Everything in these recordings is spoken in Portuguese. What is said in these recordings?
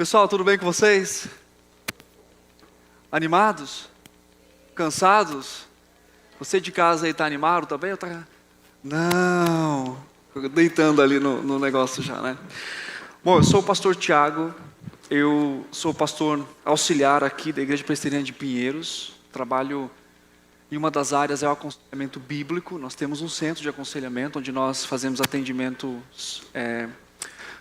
Pessoal, tudo bem com vocês? Animados? Cansados? Você de casa aí está animado também? Não, deitando ali no negócio já, né? Bom, eu sou o pastor Tiago, eu sou pastor auxiliar aqui da Igreja Presbiteriana de Pinheiros, trabalho em uma das áreas é o aconselhamento bíblico. Nós temos um centro de aconselhamento onde nós fazemos atendimentos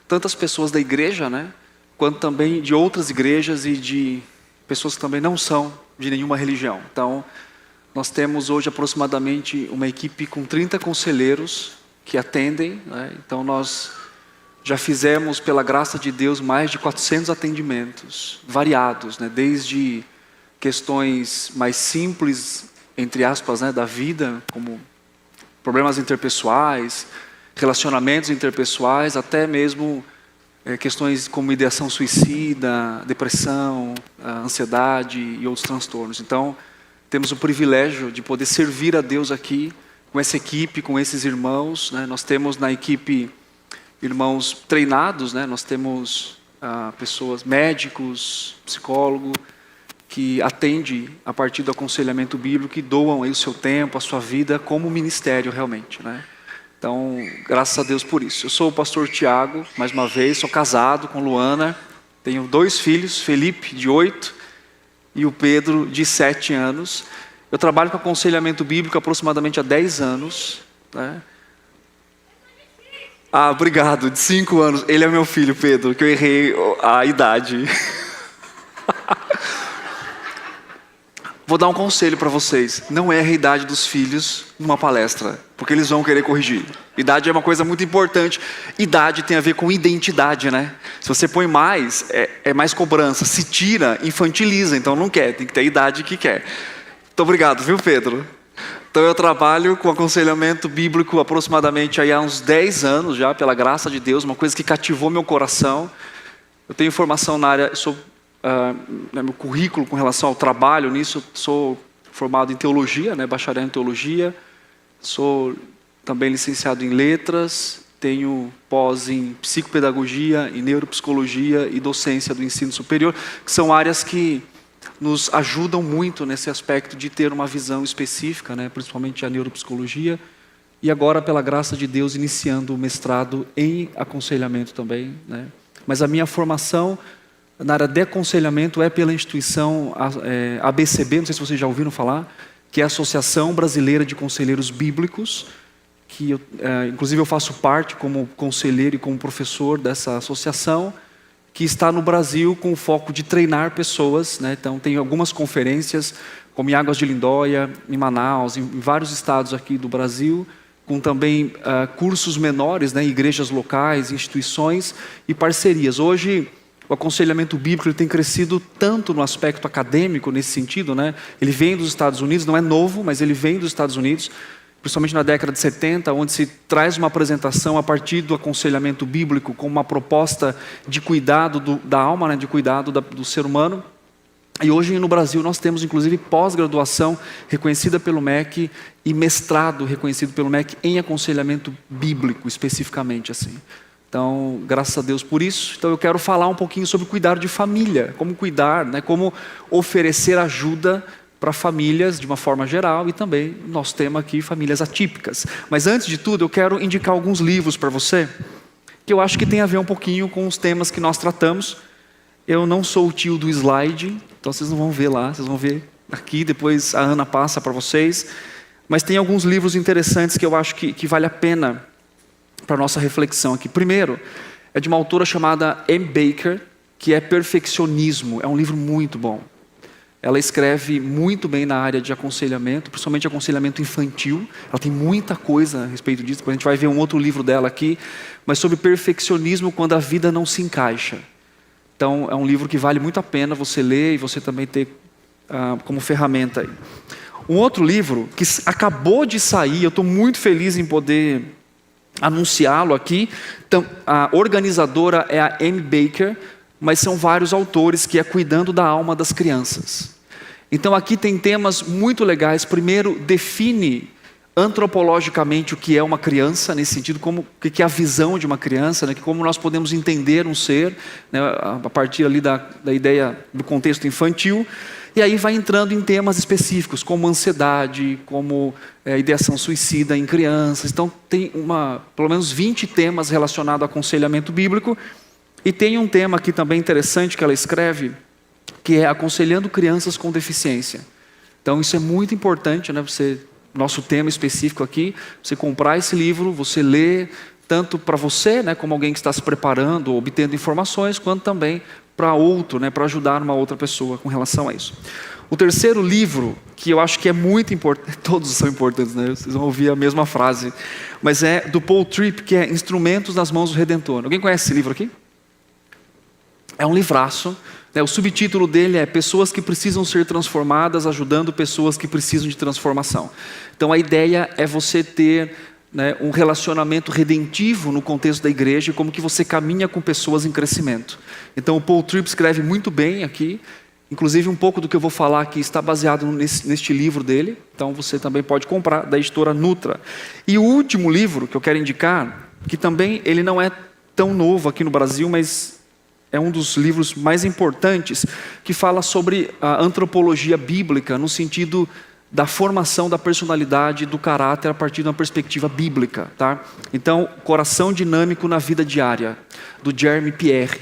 tanto às pessoas da igreja, né, quanto também de outras igrejas e de pessoas que também não são de nenhuma religião. Então, nós temos hoje aproximadamente uma equipe com 30 conselheiros que atendem, né? Então nós já fizemos, pela graça de Deus, mais de 400 atendimentos variados, né? Desde questões mais simples, entre aspas, né, da vida, como problemas interpessoais, relacionamentos interpessoais, até mesmo questões como ideação suicida, depressão, ansiedade e outros transtornos. Então, temos o privilégio de poder servir a Deus aqui, com essa equipe, com esses irmãos, né? Nós temos na equipe irmãos treinados, né? Nós temos pessoas, médicos, psicólogos, que atendem a partir do aconselhamento bíblico, que doam aí o seu tempo, a sua vida, como ministério realmente, né? Então, graças a Deus por isso. Eu sou o pastor Tiago, mais uma vez, sou casado com Luana, tenho 2 filhos, Felipe, de 8, e o Pedro, de 7 anos. Eu trabalho com aconselhamento bíblico aproximadamente há 10 anos, né? Obrigado, de 5 anos. Ele é meu filho, Pedro, que eu errei a idade. Vou dar um conselho para vocês. Não erre a idade dos filhos numa palestra, porque eles vão querer corrigir. Idade é uma coisa muito importante. Idade tem a ver com identidade, né? Se você põe mais, é mais cobrança. Se tira, infantiliza. Então não quer, tem que ter a idade que quer. Muito obrigado, viu, Pedro? Então eu trabalho com aconselhamento bíblico aproximadamente aí há uns 10 anos já, pela graça de Deus, uma coisa que cativou meu coração. Eu tenho formação na área, meu currículo com relação ao trabalho nisso, sou formado em teologia, né, bacharel em teologia, sou também licenciado em letras, tenho pós em psicopedagogia, em neuropsicologia e docência do ensino superior, que são áreas que nos ajudam muito nesse aspecto de ter uma visão específica, né, principalmente a neuropsicologia, e agora, pela graça de Deus, iniciando o mestrado em aconselhamento também, né. Mas a minha formação na área de aconselhamento é pela instituição ABCB, não sei se vocês já ouviram falar, que é a Associação Brasileira de Conselheiros Bíblicos, que inclusive eu faço parte como conselheiro e como professor dessa associação, que está no Brasil com o foco de treinar pessoas, né? Então tem algumas conferências, como em Águas de Lindóia, em Manaus, em vários estados aqui do Brasil, com também cursos menores, né? Igrejas locais, instituições e parcerias. Hoje, o aconselhamento bíblico ele tem crescido tanto no aspecto acadêmico, nesse sentido, né? Ele vem dos Estados Unidos, não é novo, mas ele vem dos Estados Unidos, principalmente na década de 70, onde se traz uma apresentação a partir do aconselhamento bíblico com uma proposta de cuidado da alma, né? De cuidado do ser humano. E hoje no Brasil nós temos inclusive pós-graduação reconhecida pelo MEC e mestrado reconhecido pelo MEC em aconselhamento bíblico, especificamente assim. Então, graças a Deus por isso. Então eu quero falar um pouquinho sobre cuidar de família, como cuidar, né, como oferecer ajuda para famílias de uma forma geral e também, nosso tema aqui, famílias atípicas. Mas antes de tudo, eu quero indicar alguns livros para você, que eu acho que tem a ver um pouquinho com os temas que nós tratamos. Eu não sou o tio do slide, então vocês não vão ver lá, vocês vão ver aqui, depois a Ana passa para vocês. Mas tem alguns livros interessantes que eu acho que vale a pena para a nossa reflexão aqui. Primeiro, é de uma autora chamada M. Baker, que é Perfeccionismo. É um livro muito bom. Ela escreve muito bem na área de aconselhamento, principalmente aconselhamento infantil. Ela tem muita coisa a respeito disso. Depois a gente vai ver um outro livro dela aqui, mas sobre perfeccionismo quando a vida não se encaixa. Então, é um livro que vale muito a pena você ler e você também ter como ferramenta aí. Um outro livro que acabou de sair, eu estou muito feliz em poder anunciá-lo aqui. Então, a organizadora é a M. Baker, mas são vários autores que é Cuidando da Alma das Crianças. Então aqui tem temas muito legais. Primeiro, define antropologicamente o que é uma criança, nesse sentido, o que é a visão de uma criança, né? Como nós podemos entender um ser, né? A partir ali da ideia do contexto infantil, e aí vai entrando em temas específicos, como ansiedade, como ideação suicida em crianças. Então tem pelo menos 20 temas relacionados ao aconselhamento bíblico, e tem um tema aqui também interessante que ela escreve, que é aconselhando crianças com deficiência. Então isso é muito importante, né? Nosso tema específico aqui, você comprar esse livro, você lê, tanto para você, né, como alguém que está se preparando, obtendo informações, quanto também para outro, né, para ajudar uma outra pessoa com relação a isso. O terceiro livro, que eu acho que é muito importante, todos são importantes, né? Vocês vão ouvir a mesma frase, mas é do Paul Tripp, que é Instrumentos nas Mãos do Redentor. Alguém conhece esse livro aqui? É um livraço. O subtítulo dele é Pessoas que Precisam Ser Transformadas, Ajudando Pessoas que Precisam de Transformação. Então a ideia é você ter, né, um relacionamento redentivo no contexto da igreja, como que você caminha com pessoas em crescimento. Então o Paul Tripp escreve muito bem aqui, inclusive um pouco do que eu vou falar aqui está baseado neste livro dele, então você também pode comprar, da editora Nutra. E o último livro que eu quero indicar, que também ele não é tão novo aqui no Brasil, mas é um dos livros mais importantes, que fala sobre a antropologia bíblica, no sentido da formação da personalidade, do caráter, a partir de uma perspectiva bíblica. Tá? Então, Coração Dinâmico na Vida Diária, do Jeremy Pierre.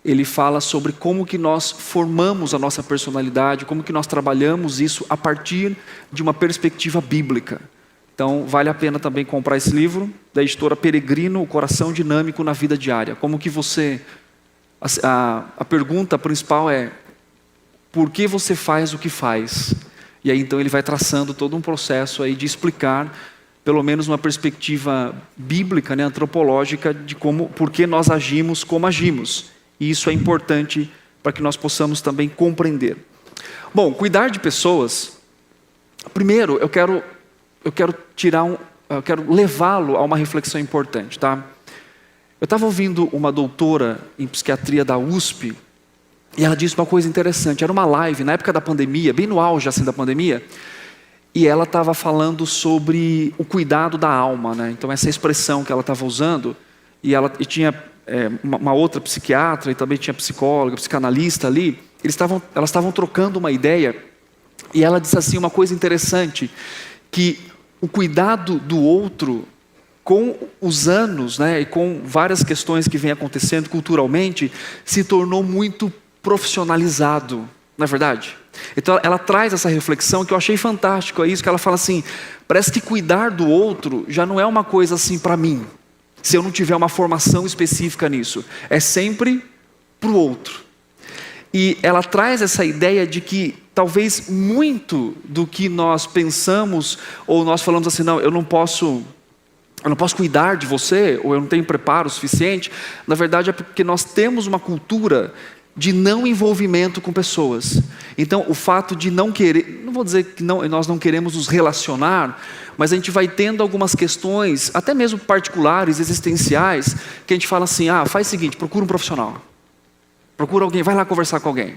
Ele fala sobre como que nós formamos a nossa personalidade, como que nós trabalhamos isso a partir de uma perspectiva bíblica. Então, vale a pena também comprar esse livro, da editora Peregrino, O Coração Dinâmico na Vida Diária. Como que você... A pergunta principal é: por que você faz o que faz? E aí então ele vai traçando todo um processo aí de explicar, pelo menos uma perspectiva bíblica, né, antropológica, de por que nós agimos como agimos. E isso é importante para que nós possamos também compreender. Bom, cuidar de pessoas. Primeiro, eu quero levá-lo a uma reflexão importante, tá? Eu estava ouvindo uma doutora em psiquiatria da USP, e ela disse uma coisa interessante. Era uma live, na época da pandemia, bem no auge assim da pandemia, e ela estava falando sobre o cuidado da alma, né? Então essa expressão que ela estava usando, e tinha uma outra psiquiatra, e também tinha psicóloga, psicanalista ali, elas estavam trocando uma ideia, e ela disse assim uma coisa interessante, que o cuidado do outro, com os anos, né, e com várias questões que vêm acontecendo culturalmente, se tornou muito profissionalizado, não é verdade? Então ela traz essa reflexão que eu achei fantástico, é isso que ela fala assim: parece que cuidar do outro já não é uma coisa assim para mim, se eu não tiver uma formação específica nisso, é sempre para o outro. E ela traz essa ideia de que talvez muito do que nós pensamos, ou nós falamos assim, não, eu não posso cuidar de você, ou eu não tenho preparo suficiente, na verdade é porque nós temos uma cultura de não envolvimento com pessoas. Então o fato de não querer, não vou dizer que nós não queremos nos relacionar, mas a gente vai tendo algumas questões, até mesmo particulares, existenciais, que a gente fala assim, faz o seguinte, procura um profissional. Procura alguém, vai lá conversar com alguém.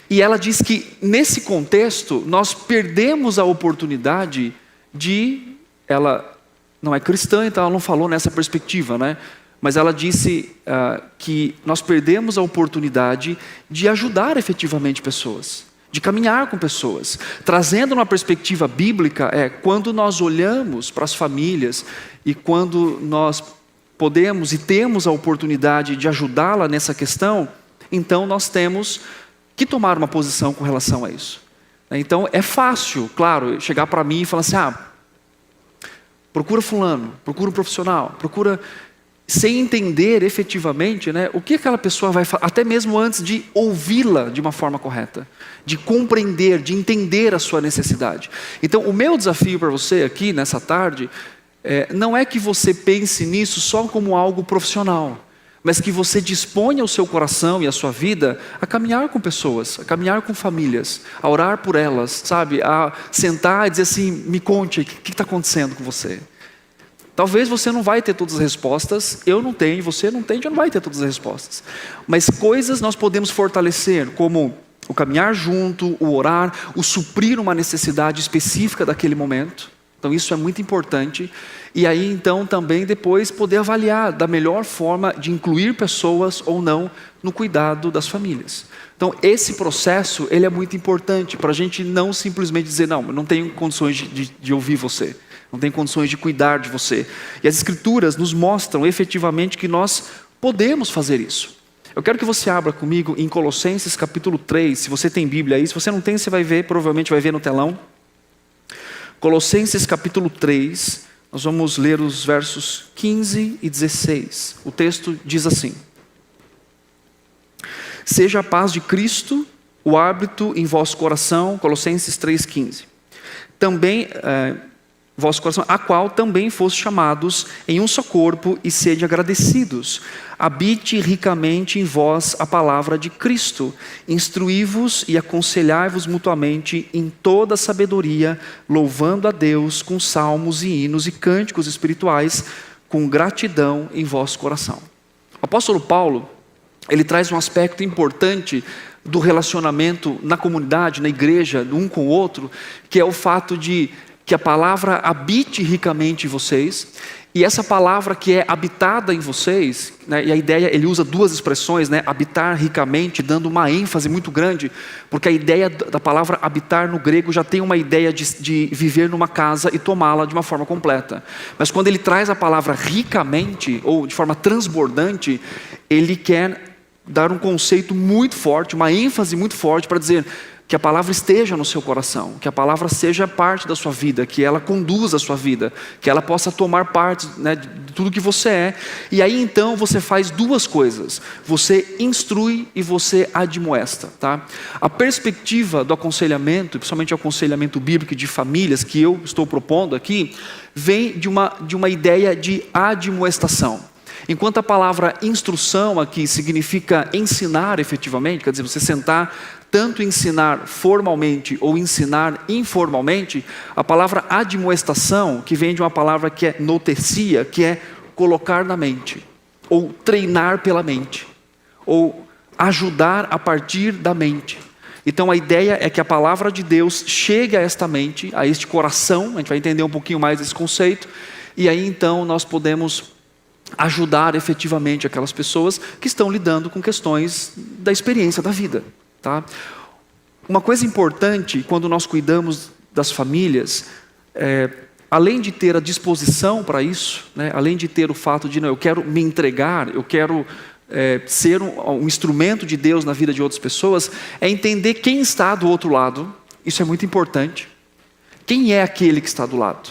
E ela diz que nesse contexto, nós perdemos a oportunidade ela não é cristã, então ela não falou nessa perspectiva, né? Mas ela disse que nós perdemos a oportunidade de ajudar efetivamente pessoas, de caminhar com pessoas. Trazendo uma perspectiva bíblica, quando nós olhamos para as famílias e quando nós podemos e temos a oportunidade de ajudá-la nessa questão, então nós temos que tomar uma posição com relação a isso. Então é fácil, claro, chegar para mim e falar assim, procura fulano, procura um profissional, procura, sem entender efetivamente, né, o que aquela pessoa vai falar, até mesmo antes de ouvi-la de uma forma correta, de compreender, de entender a sua necessidade. Então o meu desafio para você aqui nessa tarde, não é que você pense nisso só como algo profissional, mas que você disponha o seu coração e a sua vida a caminhar com pessoas, a caminhar com famílias, a orar por elas, sabe? A sentar e dizer assim, me conte, o que está acontecendo com você? Talvez você não vai ter todas as respostas, eu não tenho, você não tem, já não vai ter todas as respostas. Mas coisas nós podemos fortalecer, como o caminhar junto, o orar, o suprir uma necessidade específica daquele momento. Então isso é muito importante. E aí então também depois poder avaliar da melhor forma de incluir pessoas ou não no cuidado das famílias. Então esse processo ele é muito importante para a gente não simplesmente dizer não, eu não tenho condições de ouvir você, não tenho condições de cuidar de você. E as Escrituras nos mostram efetivamente que nós podemos fazer isso. Eu quero que você abra comigo em Colossenses capítulo 3, se você tem Bíblia aí, se você não tem você vai ver, provavelmente vai ver no telão. Colossenses capítulo 3, nós vamos ler os versos 15 e 16. O texto diz assim: seja a paz de Cristo o árbitro em vosso coração, Colossenses 3,15. Também, vosso coração, a qual também foste chamados em um só corpo, e sede agradecidos. Habite ricamente em vós a palavra de Cristo. Instruí-vos e aconselhai-vos mutuamente em toda sabedoria, louvando a Deus com salmos e hinos e cânticos espirituais, com gratidão em vosso coração. O apóstolo Paulo, ele traz um aspecto importante do relacionamento na comunidade, na igreja, um com o outro, que é o fato de que a palavra habite ricamente em vocês, e essa palavra que é habitada em vocês, né, e a ideia, ele usa duas expressões, né, habitar ricamente, dando uma ênfase muito grande, porque a ideia da palavra habitar no grego já tem uma ideia de viver numa casa e tomá-la de uma forma completa. Mas quando ele traz a palavra ricamente, ou de forma transbordante, ele quer dar um conceito muito forte, uma ênfase muito forte para dizer que a palavra esteja no seu coração, que a palavra seja parte da sua vida, que ela conduza a sua vida, que ela possa tomar parte, né, de tudo que você é. E aí então você faz duas coisas: você instrui e você admoesta, tá? A perspectiva do aconselhamento, principalmente o aconselhamento bíblico de famílias que eu estou propondo aqui, vem de uma ideia de admoestação. Enquanto a palavra instrução aqui significa ensinar efetivamente, quer dizer, você sentar, tanto ensinar formalmente ou ensinar informalmente, a palavra admoestação, que vem de uma palavra que é notecia, que é colocar na mente, ou treinar pela mente, ou ajudar a partir da mente. Então a ideia é que a palavra de Deus chegue a esta mente, a este coração, a gente vai entender um pouquinho mais desse conceito, e aí então nós podemos ajudar efetivamente aquelas pessoas que estão lidando com questões da experiência da vida, tá? Uma coisa importante quando nós cuidamos das famílias, além de ter a disposição para isso, né, além de ter o fato de, não, eu quero me entregar, eu quero ser um instrumento de Deus na vida de outras pessoas, é entender quem está do outro lado. Isso é muito importante. Quem é aquele que está do lado?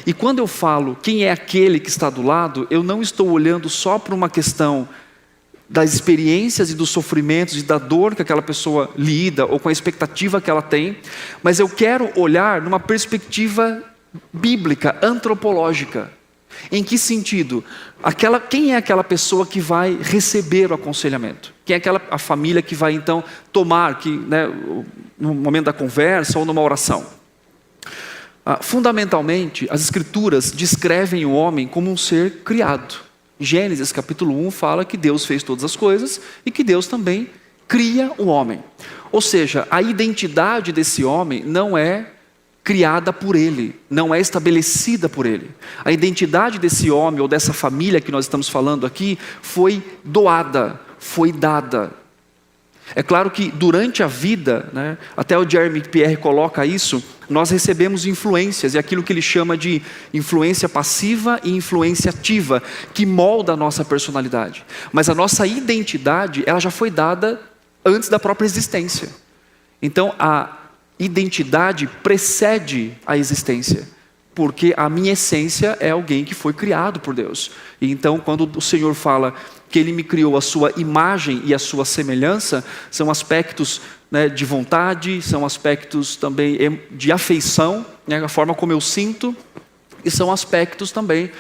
E quando eu falo quem é aquele que está do lado, eu não estou olhando só para uma questão das experiências e dos sofrimentos e da dor que aquela pessoa lida, ou com a expectativa que ela tem, mas eu quero olhar numa perspectiva bíblica, antropológica. Em que sentido? Quem é aquela pessoa que vai receber o aconselhamento? Quem é a família que vai então tomar, né, no momento da conversa ou numa oração? Fundamentalmente, as Escrituras descrevem o homem como um ser criado. Gênesis capítulo 1 fala que Deus fez todas as coisas e que Deus também cria o homem. Ou seja, a identidade desse homem não é criada por ele, não é estabelecida por ele. A identidade desse homem ou dessa família que nós estamos falando aqui foi doada, foi dada. É claro que durante a vida, né, até o Jeremy Pierre coloca isso, nós recebemos influências, e aquilo que ele chama de influência passiva e influência ativa, que molda a nossa personalidade. Mas a nossa identidade, ela já foi dada antes da própria existência. Então a identidade precede a existência, porque a minha essência é alguém que foi criado por Deus. E então quando o Senhor fala que Ele me criou a sua imagem e a sua semelhança, são aspectos, né, de vontade, são aspectos também de afeição, né, a forma como eu sinto, e são aspectos também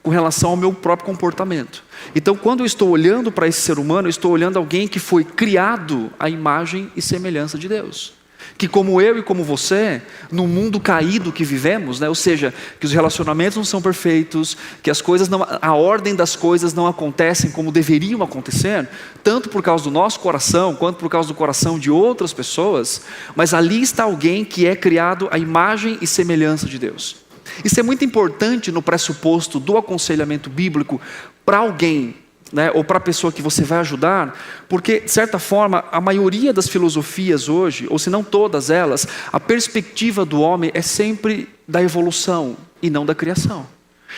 com relação ao meu próprio comportamento. Então quando eu estou olhando para esse ser humano, eu estou olhando alguém que foi criado à imagem e semelhança de Deus. Que como eu e como você, no mundo caído que vivemos, né, ou seja, que os relacionamentos não são perfeitos, que a ordem das coisas não acontecem como deveriam acontecer, tanto por causa do nosso coração, quanto por causa do coração de outras pessoas, mas ali está alguém que é criado à imagem e semelhança de Deus. Isso é muito importante no pressuposto do aconselhamento bíblico para alguém, né, ou para a pessoa que você vai ajudar, porque, de certa forma, a maioria das filosofias hoje, ou se não todas elas, a perspectiva do homem é sempre da evolução e não da criação.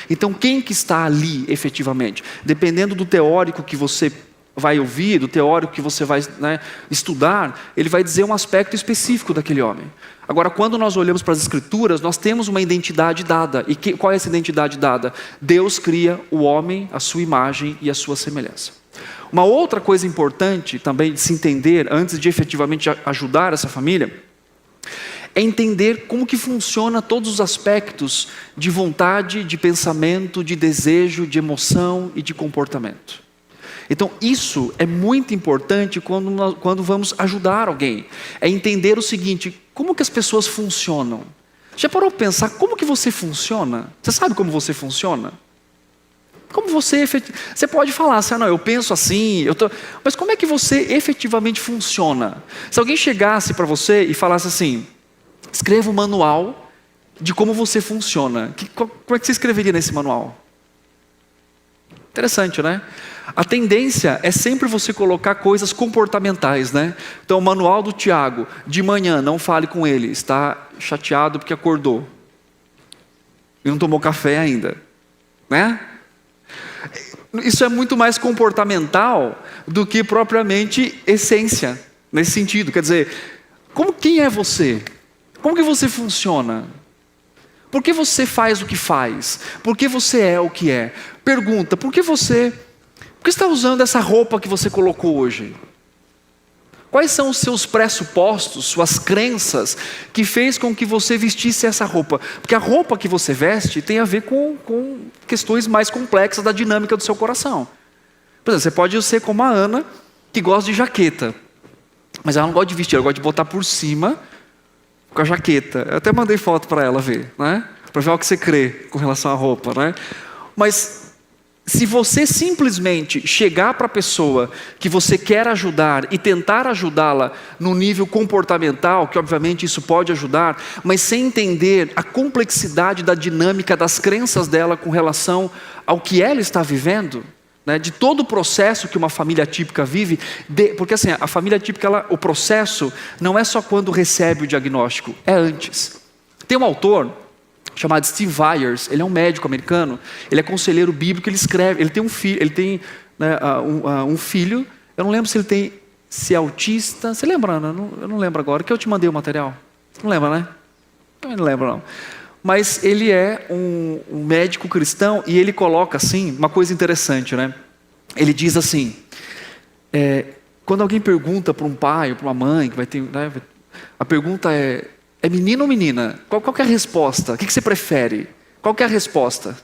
Então, quem que está ali efetivamente? Dependendo do teórico que você vai ouvir, do teórico que você vai, né, estudar, ele vai dizer um aspecto específico daquele homem. Agora, quando nós olhamos para as Escrituras, nós temos uma identidade dada. E qual é essa identidade dada? Deus cria o homem, a sua imagem e a sua semelhança. Uma outra coisa importante também de se entender, antes de efetivamente ajudar essa família, é entender como que funciona todos os aspectos de vontade, de pensamento, de desejo, de emoção e de comportamento. Então isso é muito importante quando vamos ajudar alguém. É entender o seguinte: como que as pessoas funcionam? Já parou para pensar como que você funciona? Você sabe como você funciona? Como você pode falar assim, não, eu penso assim, mas como é que você efetivamente funciona? Se alguém chegasse para você e falasse assim, escreva um manual de como você funciona, como é que você escreveria nesse manual? Interessante, né? A tendência é sempre você colocar coisas comportamentais, né? Então, o manual do Tiago, de manhã, não fale com ele, está chateado porque acordou e não tomou café ainda, né? Isso é muito mais comportamental do que propriamente essência, nesse sentido. Quer dizer, quem é você? Como que você funciona? Por que você faz o que faz? Por que você é o que é? Pergunta, por que você está usando essa roupa que você colocou hoje? Quais são os seus pressupostos, suas crenças, que fez com que você vestisse essa roupa? Porque a roupa que você veste tem a ver com questões mais complexas da dinâmica do seu coração. Por exemplo, você pode ser como a Ana, que gosta de jaqueta. Mas ela não gosta de vestir, ela gosta de botar por cima com a jaqueta. Eu até mandei foto para ela ver, né? Para ver o que você crê com relação à roupa, né? Mas se você simplesmente chegar para a pessoa que você quer ajudar e tentar ajudá-la no nível comportamental, que obviamente isso pode ajudar, mas sem entender a complexidade da dinâmica das crenças dela com relação ao que ela está vivendo, né, de todo o processo que uma família típica vive, porque assim, a família típica, o processo não é só quando recebe o diagnóstico, é antes. Tem um autor chamado Steve Viers, ele é um médico americano, ele é conselheiro bíblico, ele escreve, ele tem um filho, né, um filho, eu não lembro se é autista, você lembra, Ana? Eu não lembro agora, que eu te mandei o material, não lembra, né? Eu não lembro não. Mas ele é um médico cristão e ele coloca assim, uma coisa interessante, né? Ele diz assim, quando alguém pergunta para um pai ou para uma mãe, que vai ter, né, a pergunta é menino ou menina? Qual que é a resposta? O que você prefere? Qual que é a resposta?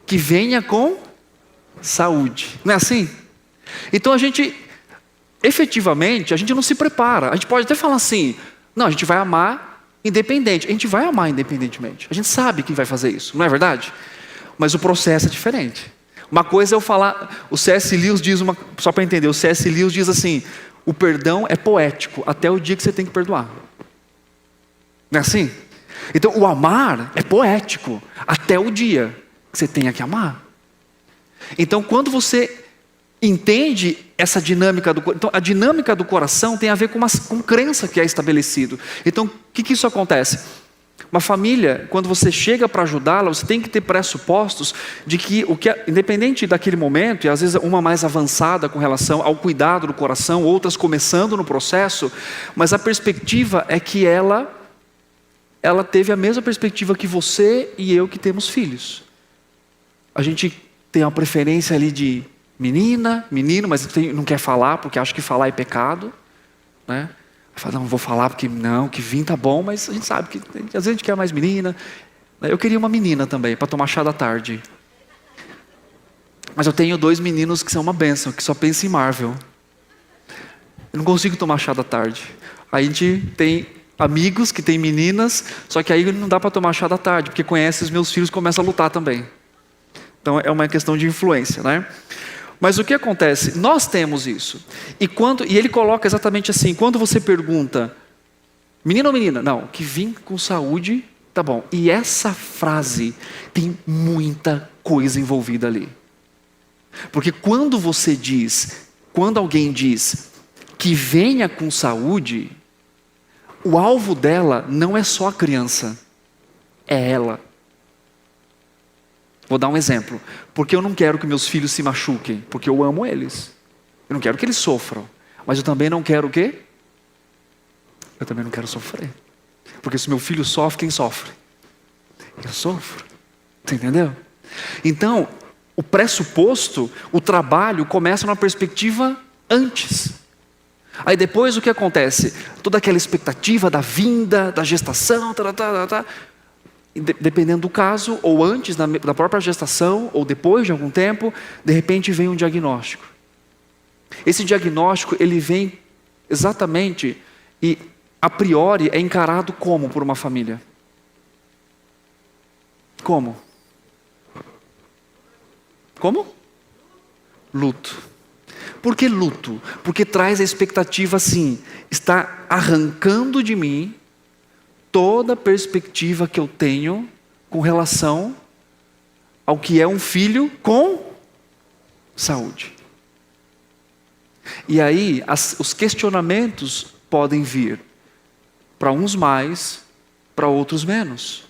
Que venha com saúde. Não é assim? Então efetivamente, a gente não se prepara. A gente pode até falar assim, não, a gente vai amar independente. A gente vai amar independentemente. A gente sabe quem vai fazer isso, não é verdade? Mas o processo é diferente. Uma coisa é eu falar, o C.S. Lewis diz, só para entender, o C.S. Lewis diz assim, o perdão é poético até o dia que você tem que perdoar. Não é assim? Então o amar é poético até o dia que você tenha que amar. Então quando você entende essa dinâmica então a dinâmica do coração tem a ver com crença que é estabelecido. Então o que isso acontece? Uma família, quando você chega para ajudá-la, você tem que ter pressupostos de que independente daquele momento, e às vezes uma mais avançada com relação ao cuidado do coração, outras começando no processo, mas a perspectiva é que ela teve a mesma perspectiva que você e eu que temos filhos. A gente tem uma preferência ali de menina, menino, mas não quer falar porque acha que falar é pecado, né? Fala, não vou falar porque não, que vinho tá bom, mas a gente sabe que às vezes a gente quer mais menina. Eu queria uma menina também, para tomar chá da tarde. Mas eu tenho 2 meninos que são uma bênção, que só pensam em Marvel. Eu não consigo tomar chá da tarde. Aí a gente tem amigos que têm meninas, só que aí não dá para tomar chá da tarde, porque conhece os meus filhos e começa a lutar também. Então é uma questão de influência, né? Mas o que acontece? Nós temos isso. E ele coloca exatamente assim, quando você pergunta, menino ou menina? Não, que vim com saúde Tá bom, e essa frase tem muita coisa envolvida ali. Porque quando alguém diz que venha com saúde, o alvo dela não é só a criança, é ela. Vou dar um exemplo. Porque eu não quero que meus filhos se machuquem, porque eu amo eles. Eu não quero que eles sofram. Mas eu também não quero o quê? Eu também não quero sofrer. Porque se meu filho sofre, quem sofre? Eu sofro. Você entendeu? Então, o pressuposto, o trabalho começa numa perspectiva antes. Aí depois o que acontece? Toda aquela expectativa da vinda, da gestação, dependendo do caso, ou antes da própria gestação, ou depois de algum tempo, de repente vem um diagnóstico. Esse diagnóstico, ele vem exatamente e a priori é encarado como por uma família? Como? Como? Luto. Por que luto? Porque traz a expectativa assim, está arrancando de mim toda a perspectiva que eu tenho com relação ao que é um filho com saúde. E aí, os questionamentos podem vir, para uns mais, para outros menos.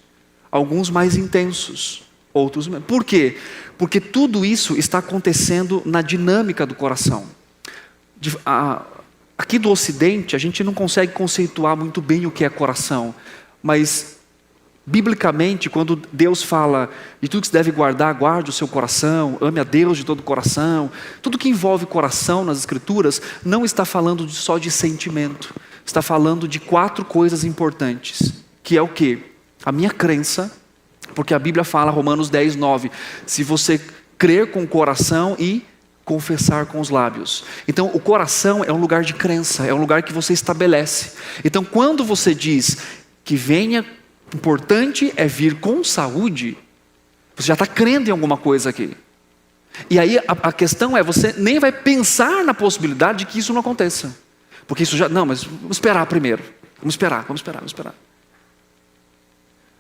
Alguns mais intensos, outros menos. Por quê? Porque tudo isso está acontecendo na dinâmica do coração. Aqui do Ocidente, a gente não consegue conceituar muito bem o que é coração, mas biblicamente, quando Deus fala de tudo que se deve guardar, guarde o seu coração, ame a Deus de todo o coração, tudo que envolve coração nas Escrituras, não está falando só de sentimento, está falando de 4 coisas importantes, que é o quê? A minha crença, porque a Bíblia fala, Romanos 10, 9, se você crer com o coração e confessar com os lábios. Então, o coração é um lugar de crença, é um lugar que você estabelece. Então, quando você diz que importante é vir com saúde, você já está crendo em alguma coisa aqui. E aí, a questão é, você nem vai pensar na possibilidade de que isso não aconteça. Porque isso já, não, mas vamos esperar primeiro. Vamos esperar.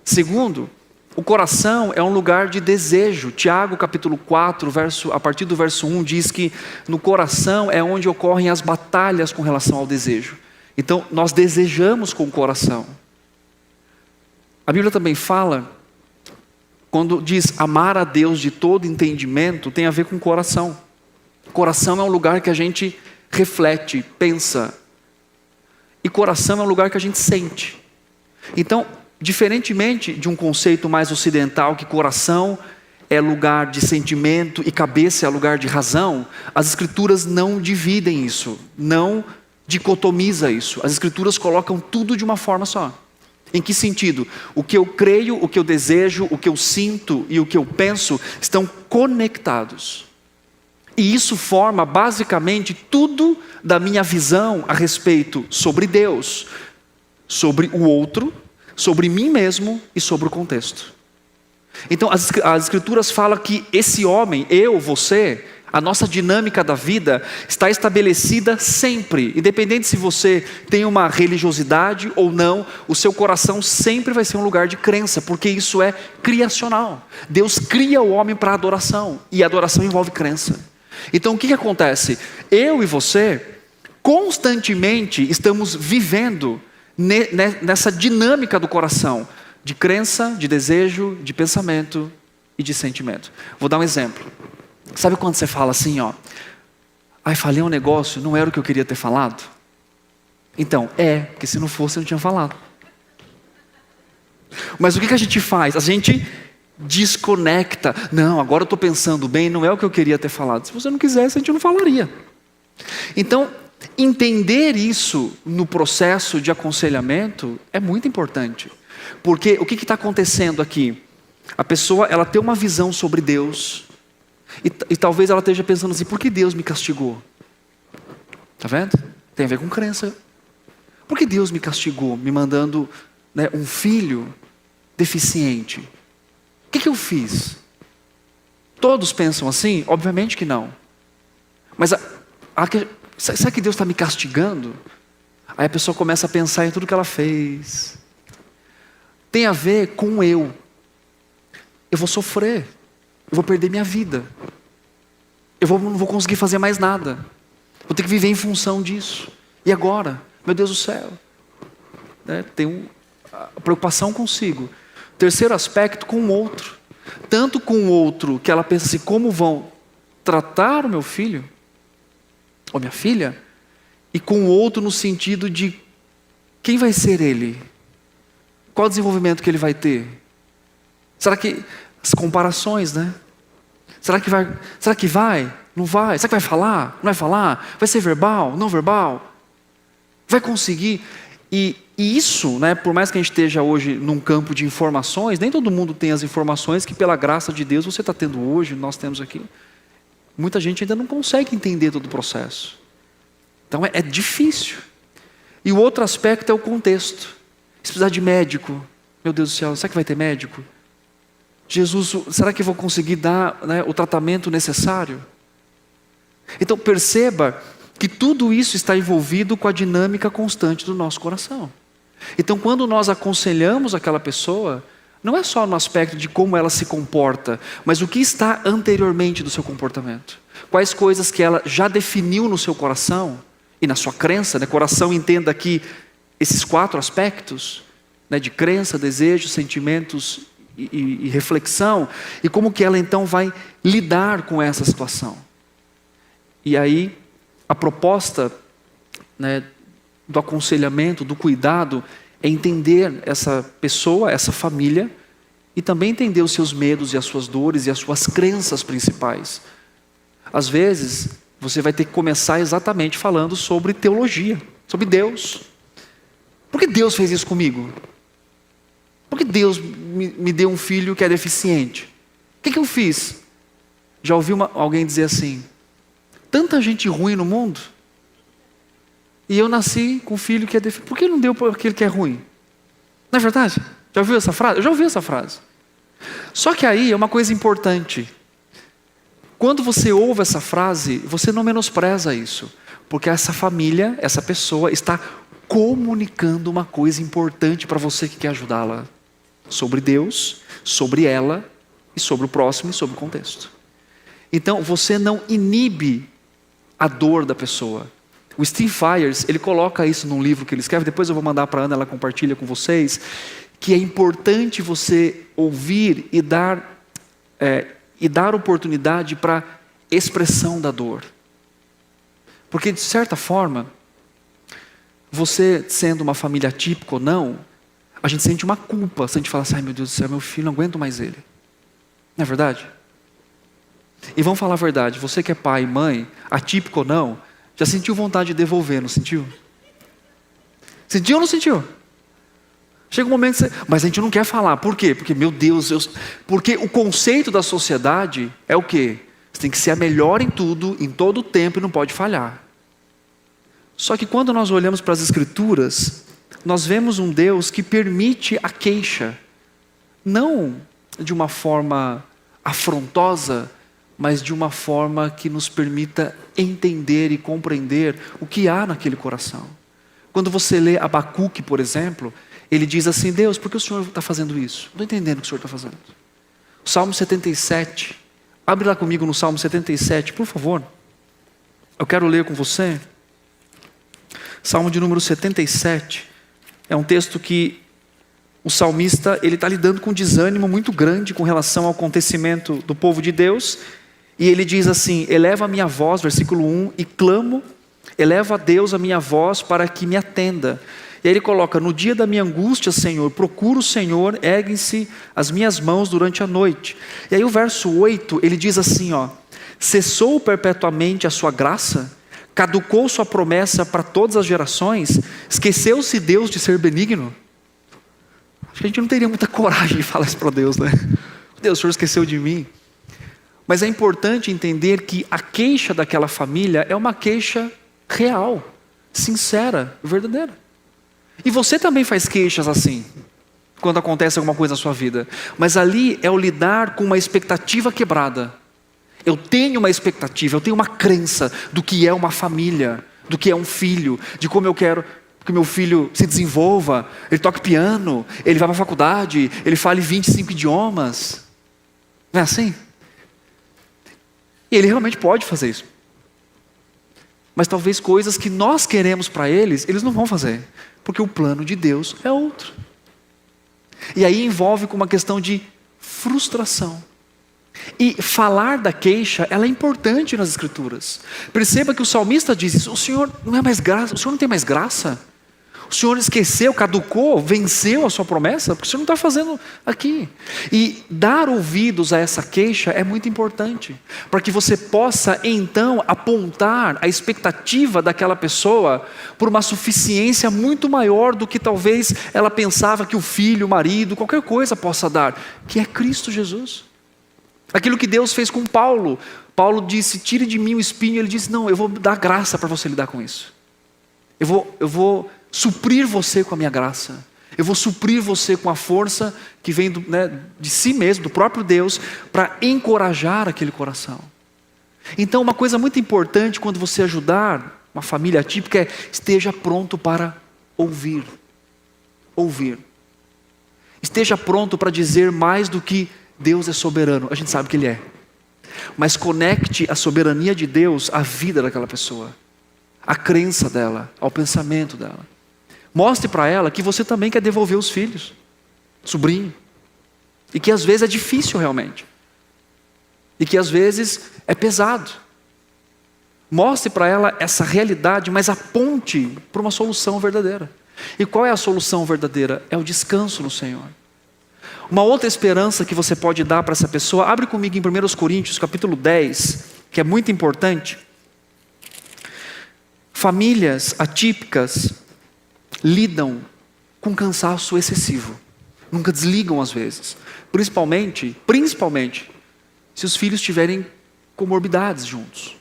Segundo, o coração é um lugar de desejo. Tiago capítulo 4, a partir do verso 1, diz que no coração é onde ocorrem as batalhas com relação ao desejo. Então, nós desejamos com o coração. A Bíblia também fala, quando diz amar a Deus de todo entendimento, tem a ver com o coração. O coração é um lugar que a gente reflete, pensa. E coração é um lugar que a gente sente. Então, diferentemente de um conceito mais ocidental, que coração é lugar de sentimento e cabeça é lugar de razão, as Escrituras não dividem isso, não dicotomiza isso. As Escrituras colocam tudo de uma forma só. Em que sentido? O que eu creio, o que eu desejo, o que eu sinto e o que eu penso estão conectados. E isso forma basicamente tudo da minha visão a respeito sobre Deus, sobre o outro, sobre mim mesmo e sobre o contexto. Então as Escrituras falam que esse homem, eu, você, a nossa dinâmica da vida está estabelecida sempre. Independente se você tem uma religiosidade ou não, o seu coração sempre vai ser um lugar de crença, porque isso é criacional. Deus cria o homem para adoração, e a adoração envolve crença. Então o que acontece? Eu e você, constantemente estamos vivendo nessa dinâmica do coração, de crença, de desejo, de pensamento e de sentimento. Vou dar um exemplo. Sabe quando você fala assim, falei um negócio, não era o que eu queria ter falado? Então, porque se não fosse eu não tinha falado. Mas o que a gente faz? A gente desconecta. Não, agora eu estou pensando bem, não é o que eu queria ter falado. Se você não quisesse, a gente não falaria. Então, entender isso no processo de aconselhamento é muito importante. Porque o que está acontecendo aqui? A pessoa, ela tem uma visão sobre Deus, e talvez ela esteja pensando assim, por que Deus me castigou? Está vendo? Tem a ver com crença. Por que Deus me castigou, me mandando um filho deficiente? O que eu fiz? Todos pensam assim? Obviamente que não. Mas será que Deus está me castigando? Aí a pessoa começa a pensar em tudo que ela fez. tem a ver com eu. Eu vou sofrer, eu vou perder minha vida, não vou conseguir fazer mais nada, vou ter que viver em função disso. E agora? Meu Deus do céu. Tem a preocupação consigo. Terceiro aspecto, com o outro. Tanto com o outro, que ela pensa assim, como vão tratar o meu filho, ou minha filha, e com o outro no sentido de, quem vai ser ele? Qual o desenvolvimento que ele vai ter? Será que, as comparações, né? Será que vai? Não vai? Será que vai falar? Não vai falar? Vai ser verbal? Não verbal? Vai conseguir? E isso, né, por mais que a gente esteja hoje num campo de informações, nem todo mundo tem as informações que pela graça de Deus você está tendo hoje, nós temos aqui. Muita gente ainda não consegue entender todo o processo. Então é difícil. E o outro aspecto é o contexto. Se precisar de médico, meu Deus do céu, será que vai ter médico? Jesus, será que eu vou conseguir dar, né, o tratamento necessário? Então perceba que tudo isso está envolvido com a dinâmica constante do nosso coração. Então quando nós aconselhamos aquela pessoa, não é só no aspecto de como ela se comporta, mas o que está anteriormente do seu comportamento. Quais coisas que ela já definiu no seu coração e na sua crença, né? Coração, entenda aqui esses 4 aspectos, né? De crença, desejo, sentimentos e reflexão, e como que ela então vai lidar com essa situação. E aí a proposta, né, do aconselhamento, do cuidado, é entender essa pessoa, essa família, e também entender os seus medos e as suas dores e as suas crenças principais. Às vezes, você vai ter que começar exatamente falando sobre teologia, sobre Deus. Por que Deus fez isso comigo? Por que Deus me deu um filho que é deficiente? O que eu fiz? Já ouvi alguém dizer assim, tanta gente ruim no mundo, e eu nasci com um filho que é deficiente. Por que não deu para aquele que é ruim? Não é verdade? Já ouviu essa frase? Eu já ouvi essa frase. Só que aí é uma coisa importante. Quando você ouve essa frase, você não menospreza isso. Porque essa família, essa pessoa está comunicando uma coisa importante para você que quer ajudá-la. Sobre Deus, sobre ela, e sobre o próximo e sobre o contexto. Então você não inibe a dor da pessoa. O Steve Fyers, ele coloca isso num livro que ele escreve, depois eu vou mandar para a Ana, ela compartilha com vocês, que é importante você ouvir e dar oportunidade para expressão da dor. Porque de certa forma, você sendo uma família típica ou não, a gente sente uma culpa se a gente falar assim, ai meu Deus do céu, meu filho, não aguento mais ele. Não é verdade? E vamos falar a verdade, você que é pai e mãe, atípico ou não, já sentiu vontade de devolver, não sentiu? Sentiu ou não sentiu? Chega um momento que mas a gente não quer falar, por quê? Porque, meu Deus, porque o conceito da sociedade é o quê? Você tem que ser a melhor em tudo, em todo o tempo e não pode falhar. Só que quando nós olhamos para as Escrituras, nós vemos um Deus que permite a queixa, não de uma forma afrontosa, mas de uma forma que nos permita entender e compreender o que há naquele coração. Quando você lê Abacuque, por exemplo, ele diz assim, Deus, por que o Senhor está fazendo isso? Não estou entendendo o que o Senhor está fazendo. Salmo 77, abre lá comigo no Salmo 77, por favor. Eu quero ler com você. Salmo de número 77, é um texto que o salmista ele está lidando com um desânimo muito grande com relação ao acontecimento do povo de Deus. E ele diz assim, eleva a minha voz, versículo 1, e clamo, eleva a Deus a minha voz para que me atenda. E aí ele coloca, no dia da minha angústia, Senhor, procuro o Senhor, erguem-se as minhas mãos durante a noite. E aí o verso 8, ele diz assim, cessou perpetuamente a sua graça, caducou sua promessa para todas as gerações, esqueceu-se Deus de ser benigno. Acho que a gente não teria muita coragem de falar isso para Deus, né? Deus, o Senhor esqueceu de mim. Mas é importante entender que a queixa daquela família é uma queixa real, sincera, verdadeira. E você também faz queixas assim, quando acontece alguma coisa na sua vida. Mas ali é o lidar com uma expectativa quebrada. Eu tenho uma expectativa, eu tenho uma crença do que é uma família, do que é um filho, de como eu quero. que meu filho se desenvolva, ele toque piano, ele vá para a faculdade, ele fale 25 idiomas. Não é assim? E ele realmente pode fazer isso. Mas talvez coisas que nós queremos para eles não vão fazer. Porque o plano de Deus é outro. E aí envolve com uma questão de frustração. E falar da queixa, ela é importante nas Escrituras. Perceba que o salmista diz isso: o Senhor não é mais graça, o Senhor não tem mais graça. O Senhor esqueceu, caducou, venceu a sua promessa, porque o Senhor não está fazendo aqui. E dar ouvidos a essa queixa é muito importante, para que você possa então apontar a expectativa daquela pessoa por uma suficiência muito maior do que talvez ela pensava que o filho, o marido, qualquer coisa possa dar, que é Cristo Jesus. Aquilo que Deus fez com Paulo. Paulo disse: tire de mim o espinho. Ele disse: não, eu vou dar graça para você lidar com isso. Eu vou suprir você com a minha graça. Eu vou suprir você com a força que vem de si mesmo, do próprio Deus, para encorajar aquele coração. Então, uma coisa muito importante quando você ajudar uma família atípica é: esteja pronto para ouvir. Ouvir. Esteja pronto para dizer mais do que Deus é soberano. A gente sabe que Ele é. Mas conecte a soberania de Deus à vida daquela pessoa, à crença dela, ao pensamento dela. Mostre para ela que você também quer devolver os filhos, sobrinho. E que às vezes é difícil realmente. E que às vezes é pesado. Mostre para ela essa realidade, mas aponte para uma solução verdadeira. E qual é a solução verdadeira? É o descanso no Senhor. Uma outra esperança que você pode dar para essa pessoa, abre comigo em 1 Coríntios, capítulo 10, que é muito importante. Famílias atípicas lidam com cansaço excessivo. Nunca desligam às vezes. Principalmente, se os filhos tiverem comorbidades juntos.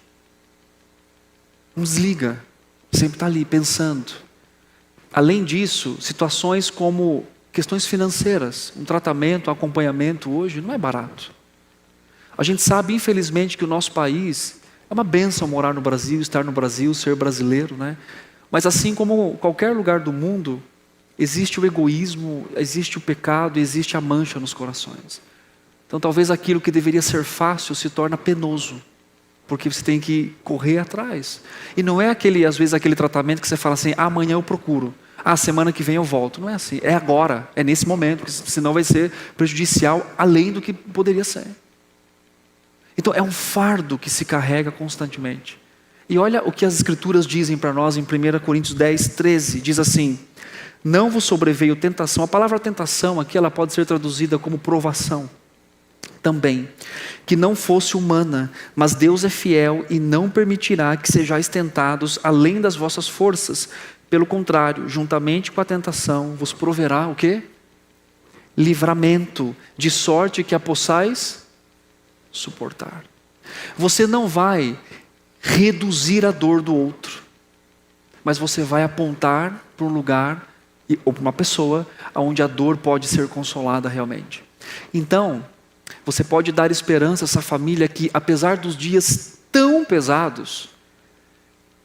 Não desliga, sempre está ali pensando. Além disso, situações como questões financeiras, um tratamento, um acompanhamento hoje não é barato. A gente sabe, infelizmente, que o nosso país é uma bênção morar no Brasil, estar no Brasil, ser brasileiro, né? Mas assim como qualquer lugar do mundo, existe o egoísmo, existe o pecado, existe a mancha nos corações. Então talvez aquilo que deveria ser fácil se torna penoso, porque você tem que correr atrás. E não é às vezes aquele tratamento que você fala assim: amanhã eu procuro. Semana que vem eu volto. Não é assim, é agora, é nesse momento, porque senão vai ser prejudicial além do que poderia ser. Então é um fardo que se carrega constantemente. E olha o que as Escrituras dizem para nós em 1 Coríntios 10, 13, diz assim: não vos sobreveio tentação. A palavra tentação aqui, ela pode ser traduzida como provação também, que não fosse humana, mas Deus é fiel e não permitirá que sejais tentados além das vossas forças. Pelo contrário, juntamente com a tentação, vos proverá o quê? Livramento, de sorte que a possais suportar. Você não vai reduzir a dor do outro, mas você vai apontar para um lugar ou para uma pessoa onde a dor pode ser consolada realmente. Então, você pode dar esperança a essa família que, apesar dos dias tão pesados,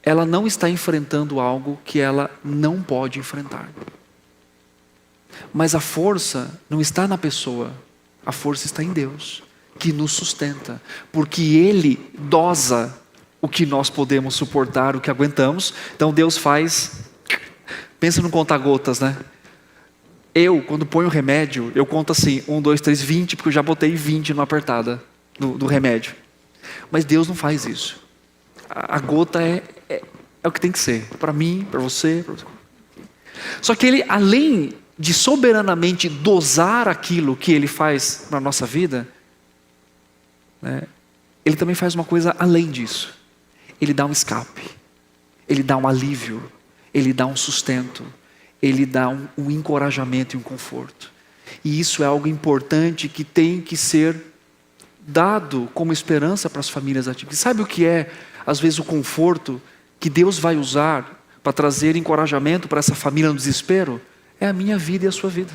ela não está enfrentando algo que ela não pode enfrentar. Mas a força não está na pessoa, a força está em Deus, que nos sustenta, porque Ele dosa o que nós podemos suportar, o que aguentamos. Então Deus faz, pensa no conta-gotas, né? Quando ponho o remédio, eu conto assim, 1, 2, 3, 20, porque eu já botei 20 numa apertada do remédio. Mas Deus não faz isso. A gota é o que tem que ser, para mim, para você. Só que Ele, além de soberanamente dosar aquilo que Ele faz na nossa vida, né, Ele também faz uma coisa além disso. Ele dá um escape, Ele dá um alívio, Ele dá um sustento, Ele dá um encorajamento e um conforto. E isso é algo importante que tem que ser dado como esperança para as famílias atípicas. Sabe o que é, às vezes, o conforto que Deus vai usar para trazer encorajamento para essa família no desespero? É a minha vida e a sua vida.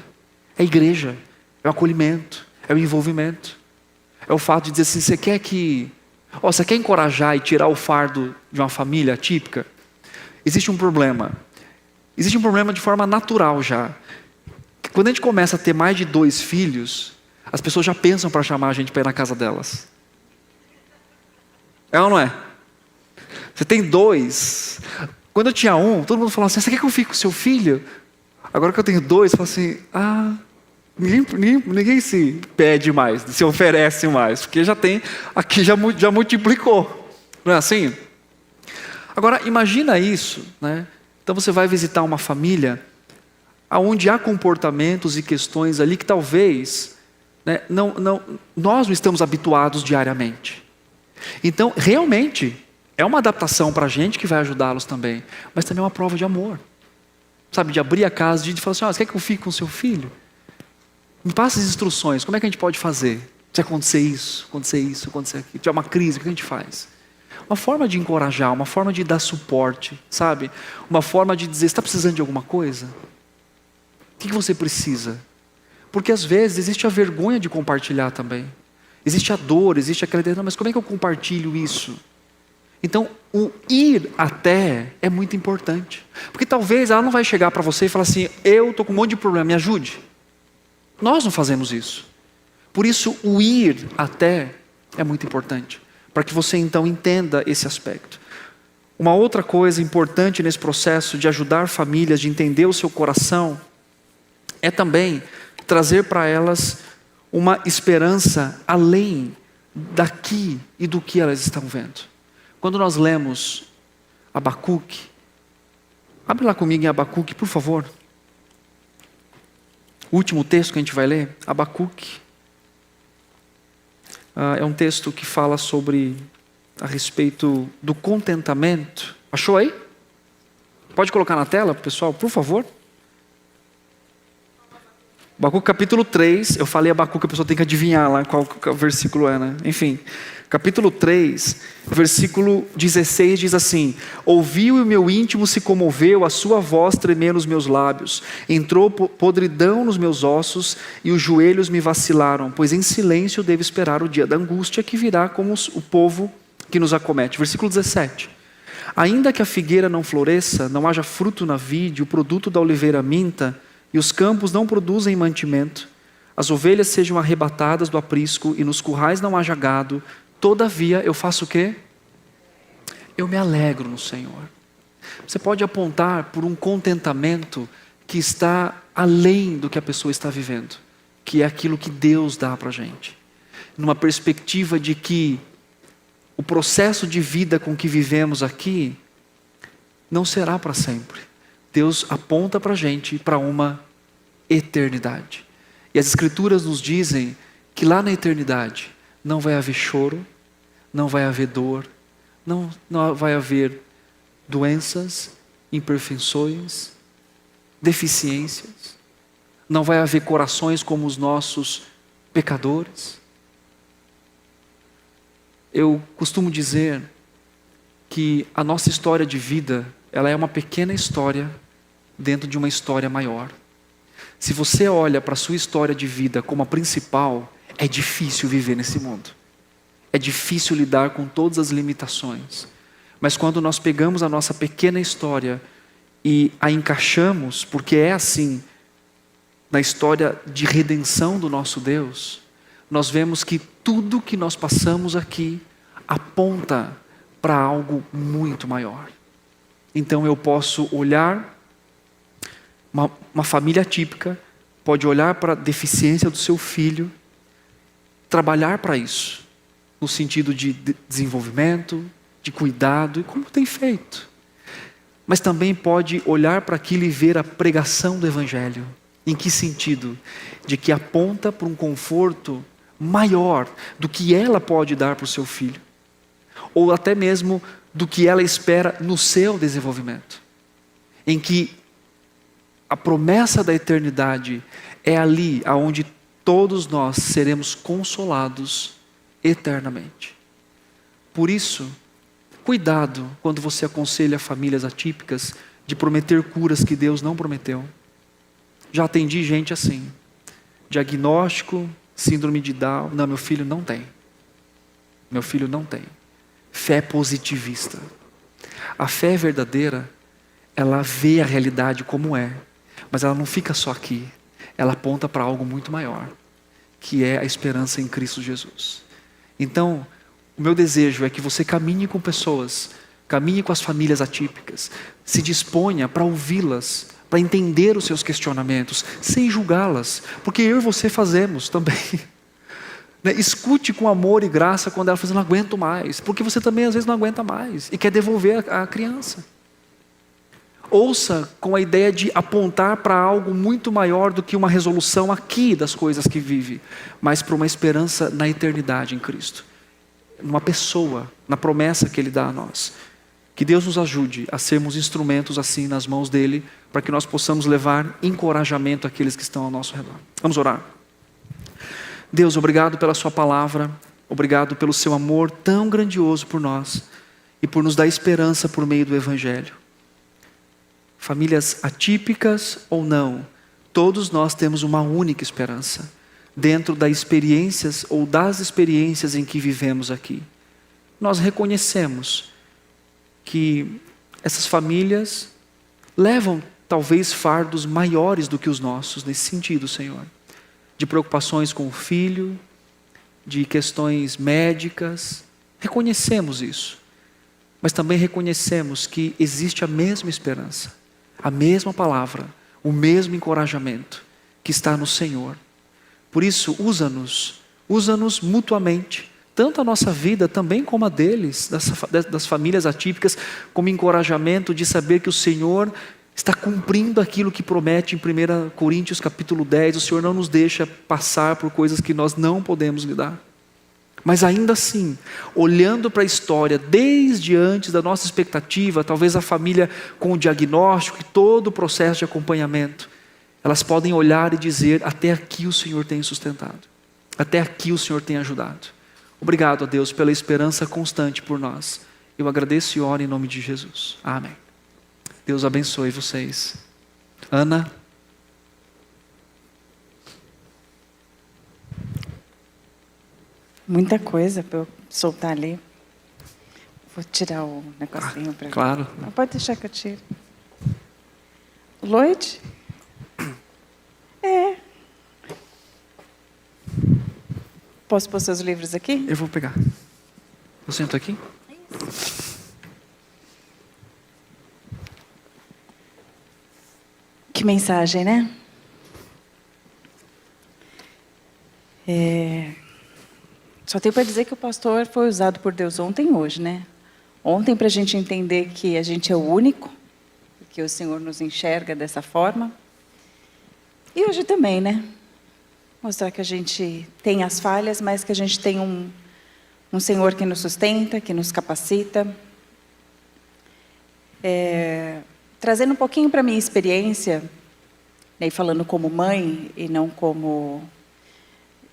É a igreja, é o acolhimento, é o envolvimento. É o fato de dizer assim: você quer encorajar e tirar o fardo de uma família atípica? Existe um problema. Existe um problema de forma natural já. Quando a gente começa a ter mais de 2 filhos, as pessoas já pensam para chamar a gente para ir na casa delas. É ou não é? Você tem 2. Quando eu tinha 1, todo mundo falava assim, você quer que eu fique com seu filho? Agora que eu tenho 2, eu falo assim, ninguém se pede mais, se oferece mais, porque já tem, aqui já multiplicou. Não é assim? Agora, imagina isso, né? Então você vai visitar uma família onde há comportamentos e questões ali que talvez, né, nós não estamos habituados diariamente. Então, realmente, é uma adaptação para a gente que vai ajudá-los também, mas também é uma prova de amor. Sabe, de abrir a casa, de falar assim, você quer que eu fique com seu filho? Me passa as instruções, como é que a gente pode fazer? Se acontecer isso, acontecer aquilo, tiver uma crise, o que a gente faz? Uma forma de encorajar, uma forma de dar suporte, sabe? Uma forma de dizer, você está precisando de alguma coisa? O que você precisa? Porque às vezes existe a vergonha de compartilhar também. Existe a dor, existe aquela ideia, mas como é que eu compartilho isso? Então, o ir até é muito importante. Porque talvez ela não vai chegar para você e falar assim, eu estou com um monte de problema, me ajude. Nós não fazemos isso. Por isso, o ir até é muito importante. Para que você então entenda esse aspecto. Uma outra coisa importante nesse processo de ajudar famílias, de entender o seu coração, é também trazer para elas uma esperança além daqui e do que elas estão vendo. Quando nós lemos Abacuque, abre lá comigo em Abacuque, por favor. O último texto que a gente vai ler, Abacuque. É um texto que fala a respeito do contentamento. Achou aí? Pode colocar na tela, pessoal, por favor. Abacuque capítulo 3, eu falei Abacuque, a pessoa tem que adivinhar lá qual versículo é, né? Enfim, capítulo 3, versículo 16 diz assim: ouviu e o meu íntimo se comoveu, a sua voz tremeu nos meus lábios, entrou podridão nos meus ossos e os joelhos me vacilaram, pois em silêncio devo esperar o dia da angústia que virá como o povo que nos acomete. Versículo 17: ainda que a figueira não floresça, não haja fruto na vide, o produto da oliveira minta, e os campos não produzem mantimento, as ovelhas sejam arrebatadas do aprisco e nos currais não haja gado, todavia eu faço o quê? Eu me alegro no Senhor. Você pode apontar por um contentamento que está além do que a pessoa está vivendo, que é aquilo que Deus dá para a gente. Numa perspectiva de que o processo de vida com que vivemos aqui não será para sempre. Deus aponta para a gente para uma eternidade. E as Escrituras nos dizem que lá na eternidade não vai haver choro, não vai haver dor, não vai haver doenças, imperfeições, deficiências, não vai haver corações como os nossos pecadores. Eu costumo dizer que a nossa história de vida, ela é uma pequena história dentro de uma história maior. Se você olha para a sua história de vida como a principal, é difícil viver nesse mundo. É difícil lidar com todas as limitações. Mas quando nós pegamos a nossa pequena história e a encaixamos, porque é assim, na história de redenção do nosso Deus, nós vemos que tudo que nós passamos aqui aponta para algo muito maior. Então eu posso olhar, uma família típica pode olhar para a deficiência do seu filho, trabalhar para isso, no sentido de desenvolvimento, de cuidado, e como tem feito. Mas também pode olhar para aquilo e ver a pregação do Evangelho. Em que sentido? De que aponta para um conforto maior do que ela pode dar para o seu filho. Ou até mesmo do que ela espera no seu desenvolvimento. Em que a promessa da eternidade é ali aonde todos nós seremos consolados eternamente. Por isso, cuidado quando você aconselha famílias atípicas de prometer curas que Deus não prometeu. Já atendi gente assim. Diagnóstico, síndrome de Down. Não, meu filho não tem. Meu filho não tem. Fé positivista. A fé verdadeira ela vê a realidade como é, mas ela não fica só aqui. Ela aponta para algo muito maior, que é a esperança em Cristo Jesus. Então, o meu desejo é que você caminhe com pessoas, caminhe com as famílias atípicas, se disponha para ouvi-las, para entender os seus questionamentos, sem julgá-las, porque eu e você fazemos também. Escute com amor e graça quando ela fala, não aguento mais, porque você também às vezes não aguenta mais e quer devolver a criança. Ouça com a ideia de apontar para algo muito maior do que uma resolução aqui das coisas que vive, mas para uma esperança na eternidade em Cristo, numa pessoa, na promessa que Ele dá a nós. Que Deus nos ajude a sermos instrumentos assim nas mãos dEle, para que nós possamos levar encorajamento àqueles que estão ao nosso redor. Vamos orar. Deus, obrigado pela sua palavra, obrigado pelo seu amor tão grandioso por nós e por nos dar esperança por meio do Evangelho. Famílias atípicas ou não, todos nós temos uma única esperança, dentro das experiências ou das experiências em que vivemos aqui. Nós reconhecemos que essas famílias levam talvez fardos maiores do que os nossos, nesse sentido, Senhor. De preocupações com o filho, de questões médicas, reconhecemos isso. Mas também reconhecemos que existe a mesma esperança, a mesma palavra, o mesmo encorajamento que está no Senhor. Por isso, usa-nos mutuamente, tanto a nossa vida também como a deles, das famílias atípicas, como encorajamento de saber que o Senhor está cumprindo aquilo que promete em 1 Coríntios capítulo 10, o Senhor não nos deixa passar por coisas que nós não podemos lidar. Mas ainda assim, olhando para a história, desde antes da nossa expectativa, talvez a família com o diagnóstico e todo o processo de acompanhamento, elas podem olhar e dizer, até aqui o Senhor tem sustentado, até aqui o Senhor tem ajudado. Obrigado a Deus pela esperança constante por nós. Eu agradeço e oro em nome de Jesus. Amém. Deus abençoe vocês. Ana. Muita coisa para eu soltar ali. Vou tirar o negocinho para... Claro. Não, pode deixar que eu tire. Lloyd? Posso pôr seus livros aqui? Eu vou pegar. Eu sento aqui? Que mensagem, né? Só tenho para dizer que o pastor foi usado por Deus ontem e hoje, né? Ontem para a gente entender que a gente é o único, que o Senhor nos enxerga dessa forma. E hoje também, né? Mostrar que a gente tem as falhas, mas que a gente tem um Senhor que nos sustenta, que nos capacita. Trazendo um pouquinho para a minha experiência, né, falando como mãe e não como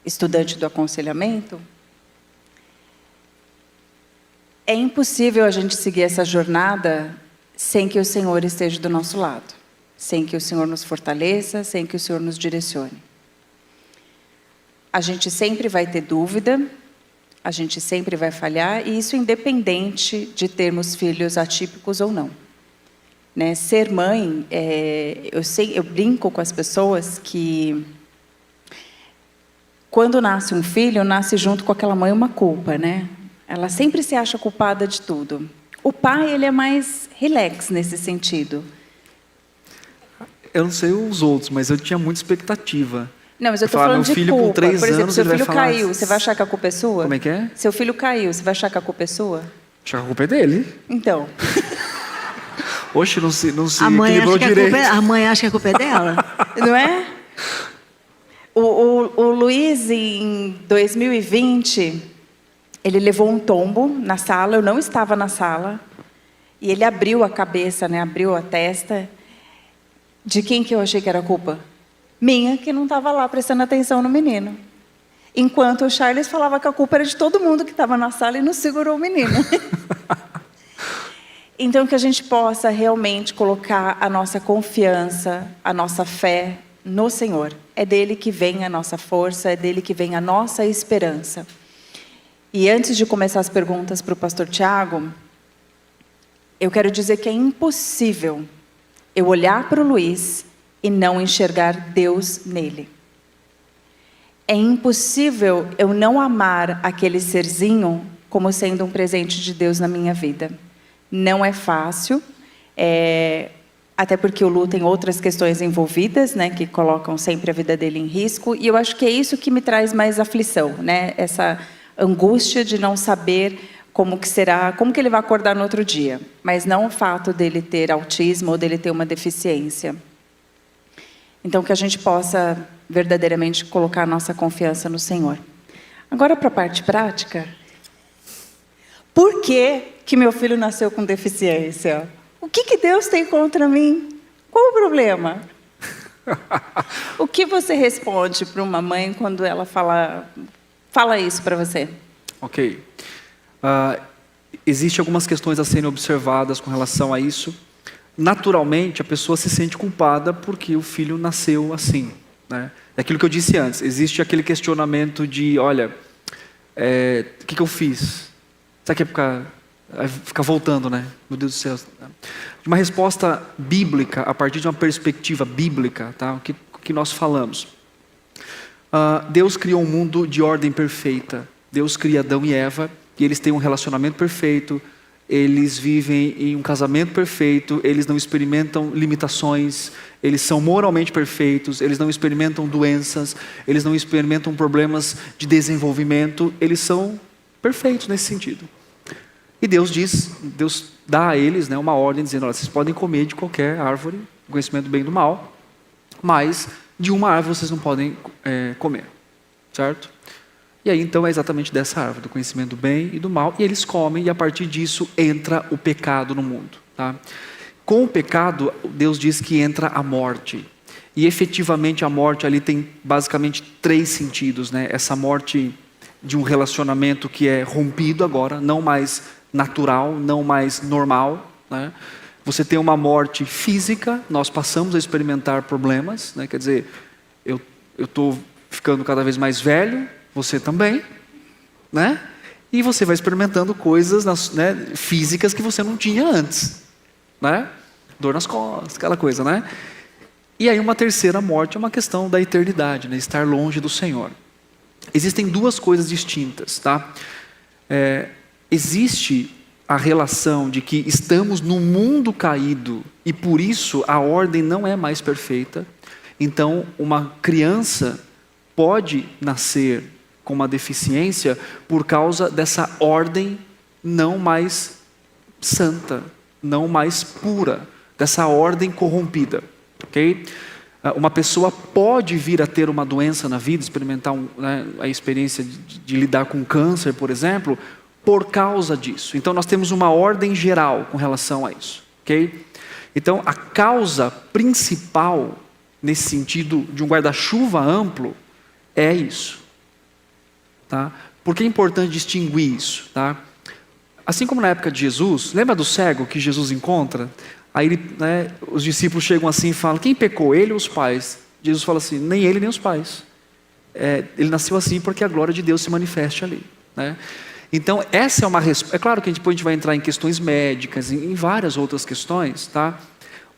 estudante do aconselhamento, é impossível a gente seguir essa jornada sem que o Senhor esteja do nosso lado, sem que o Senhor nos fortaleça, sem que o Senhor nos direcione. A gente sempre vai ter dúvida, a gente sempre vai falhar, e isso independente de termos filhos atípicos ou não. Né? Ser mãe, eu brinco com as pessoas que quando nasce um filho, nasce junto com aquela mãe uma culpa, né? Ela sempre se acha culpada de tudo. O pai, ele é mais relax nesse sentido. Eu não sei os outros, mas eu tinha muita expectativa. Não, mas eu estou falando de filho culpa. Com 3 Por exemplo, anos, seu filho falar... caiu, você vai achar que a culpa é sua? Como é que é? Seu filho caiu, você vai achar que a culpa é sua? Achar que a culpa é dele. Então. Oxe, não se a mãe equilibrou direito. A mãe acha que a culpa é dela. Não é? O Luiz, em 2020, ele levou um tombo na sala, eu não estava na sala, e ele abriu a cabeça, né, abriu a testa. De quem que eu achei que era a culpa? Minha, que não estava lá prestando atenção no menino. Enquanto o Charles falava que a culpa era de todo mundo que estava na sala e não segurou o menino. Então, que a gente possa realmente colocar a nossa confiança, a nossa fé no Senhor. É dele que vem a nossa força, é dele que vem a nossa esperança. E antes de começar as perguntas para o pastor Tiago, eu quero dizer que é impossível eu olhar para o Luiz e não enxergar Deus nele. É impossível eu não amar aquele serzinho como sendo um presente de Deus na minha vida. Não é fácil, até porque o Lu tem outras questões envolvidas, né, que colocam sempre a vida dele em risco, e eu acho que é isso que me traz mais aflição, né, essa angústia de não saber como que será, como que ele vai acordar no outro dia, mas não o fato dele ter autismo ou dele ter uma deficiência. Então, que a gente possa verdadeiramente colocar a nossa confiança no Senhor. Agora, para a parte prática. Por que meu filho nasceu com deficiência? O que Deus tem contra mim? Qual o problema? O que você responde para uma mãe quando ela fala isso para você? Ok. Existem algumas questões a serem observadas com relação a isso. Naturalmente, a pessoa se sente culpada porque o filho nasceu assim, né? É aquilo que eu disse antes. Existe aquele questionamento de, olha, o que eu fiz? Será que é ficar voltando, né? Meu Deus do céu. Uma resposta bíblica, a partir de uma perspectiva bíblica, tá? O que nós falamos? Deus criou um mundo de ordem perfeita. Deus cria Adão e Eva, e eles têm um relacionamento perfeito, eles vivem em um casamento perfeito, eles não experimentam limitações, eles são moralmente perfeitos, eles não experimentam doenças, eles não experimentam problemas de desenvolvimento, eles são perfeitos nesse sentido. E Deus dá a eles, né, uma ordem dizendo, olha, vocês podem comer de qualquer árvore, conhecimento do bem e do mal, mas de uma árvore vocês não podem comer, certo? E aí então é exatamente dessa árvore, do conhecimento do bem e do mal, e eles comem, e a partir disso entra o pecado no mundo, tá? Com o pecado, Deus diz que entra a morte, e efetivamente a morte ali tem basicamente 3 sentidos, né? Essa morte de um relacionamento que é rompido agora, não mais natural, não mais normal, né? Você tem uma morte física, nós passamos a experimentar problemas, né? Quer dizer, eu estou ficando cada vez mais velho, você também, né? E você vai experimentando coisas, né, físicas que você não tinha antes, né? Dor nas costas, aquela coisa, né? E aí uma terceira morte é uma questão da eternidade, né? Estar longe do Senhor. Existem 2 coisas distintas, tá? Existe a relação de que estamos num mundo caído e por isso a ordem não é mais perfeita. Então, uma criança pode nascer com uma deficiência por causa dessa ordem não mais santa, não mais pura, dessa ordem corrompida, ok? Uma pessoa pode vir a ter uma doença na vida, experimentar a experiência de lidar com câncer, por exemplo, por causa disso. Então nós temos uma ordem geral com relação a isso, ok? Então a causa principal, nesse sentido de um guarda-chuva amplo, é isso. Tá? Por que é importante distinguir isso? Tá? Assim como na época de Jesus, lembra do cego que Jesus encontra? Aí os discípulos chegam assim e falam, quem pecou, ele ou os pais? Jesus fala assim, nem ele nem os pais. Ele nasceu assim porque a glória de Deus se manifeste ali, né? Então essa é uma resposta. É claro que depois a gente vai entrar em questões médicas, em várias outras questões, tá?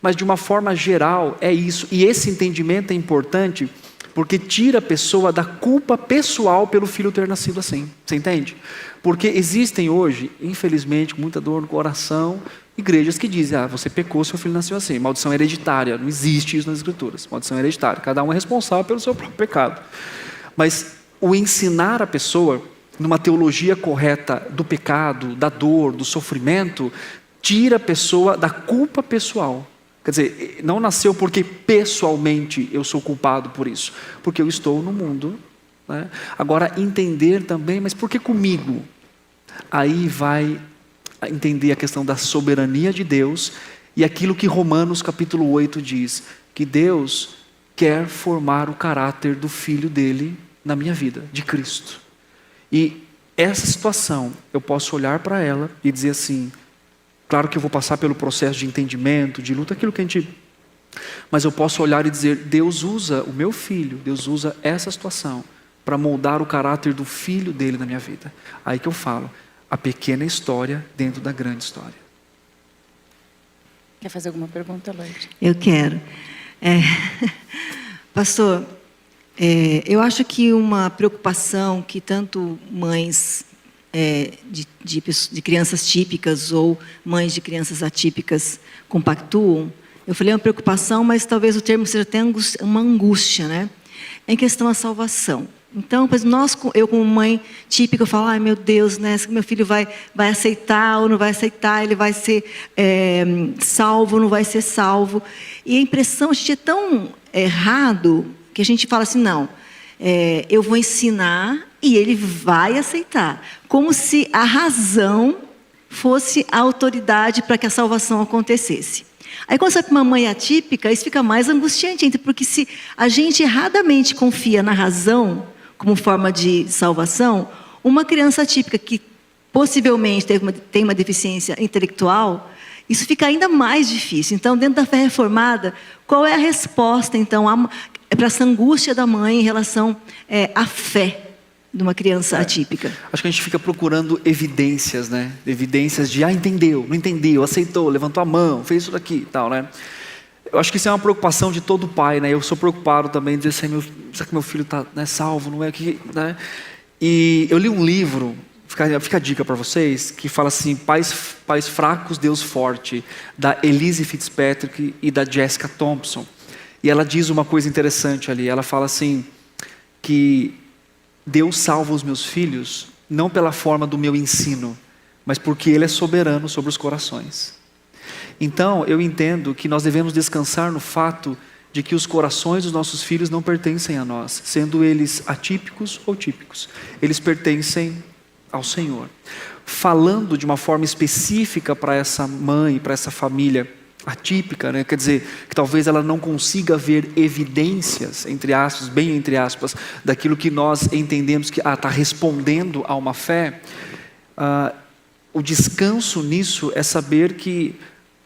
Mas de uma forma geral é isso. E esse entendimento é importante porque tira a pessoa da culpa pessoal pelo filho ter nascido assim. Você entende? Porque existem hoje, infelizmente, com muita dor no coração, igrejas que dizem, você pecou, seu filho nasceu assim. Maldição hereditária. Não existe isso nas escrituras. Maldição hereditária. Cada um é responsável pelo seu próprio pecado. Mas o ensinar a pessoa numa teologia correta do pecado, da dor, do sofrimento, tira a pessoa da culpa pessoal. Quer dizer, não nasceu porque pessoalmente eu sou culpado por isso, porque eu estou no mundo, né? Agora, entender também, mas por que comigo? Aí vai entender a questão da soberania de Deus e aquilo que Romanos capítulo 8 diz, que Deus quer formar o caráter do Filho dele na minha vida, de Cristo. E essa situação, eu posso olhar para ela e dizer assim, claro que eu vou passar pelo processo de entendimento, de luta, aquilo que a gente... Mas eu posso olhar e dizer, Deus usa o meu filho, Deus usa essa situação para moldar o caráter do Filho dele na minha vida. Aí que eu falo, a pequena história dentro da grande história. Quer fazer alguma pergunta, Lloyd? Eu quero. Pastor, eu acho que uma preocupação que tanto mães de crianças típicas ou mães de crianças atípicas compactuam, eu falei uma preocupação, mas talvez o termo seja até uma angústia, né? Em questão à salvação. Então, eu como mãe típica, eu falo, ai meu Deus, né, se meu filho vai aceitar ou não vai aceitar, ele vai ser salvo ou não vai ser salvo. E a impressão, a gente é tão errado, que a gente fala assim, não, eu vou ensinar e ele vai aceitar. Como se a razão fosse a autoridade para que a salvação acontecesse. Aí quando você vai para uma mãe atípica, isso fica mais angustiante, porque se a gente erradamente confia na razão como forma de salvação, uma criança atípica que possivelmente tem uma deficiência intelectual, isso fica ainda mais difícil. Então, dentro da fé reformada, qual é a resposta, então, para essa angústia da mãe em relação à fé de uma criança atípica? Acho que a gente fica procurando evidências, né? Evidências de, entendeu, não entendeu, aceitou, levantou a mão, fez isso daqui e tal, né? Eu acho que isso é uma preocupação de todo pai, né? Eu sou preocupado também, de dizer assim, será que meu filho está salvo, não é? Né? E eu li um livro, fica a dica para vocês, que fala assim, Pais Fracos, Deus Forte, da Elise Fitzpatrick e da Jessica Thompson. E ela diz uma coisa interessante ali, ela fala assim, que Deus salva os meus filhos, não pela forma do meu ensino, mas porque Ele é soberano sobre os corações. Então, eu entendo que nós devemos descansar no fato de que os corações dos nossos filhos não pertencem a nós, sendo eles atípicos ou típicos. Eles pertencem ao Senhor. Falando de uma forma específica para essa mãe, para essa família atípica, né? Quer dizer, que talvez ela não consiga ver evidências, entre aspas, bem entre aspas, daquilo que nós entendemos que está respondendo a uma fé. O descanso nisso é saber que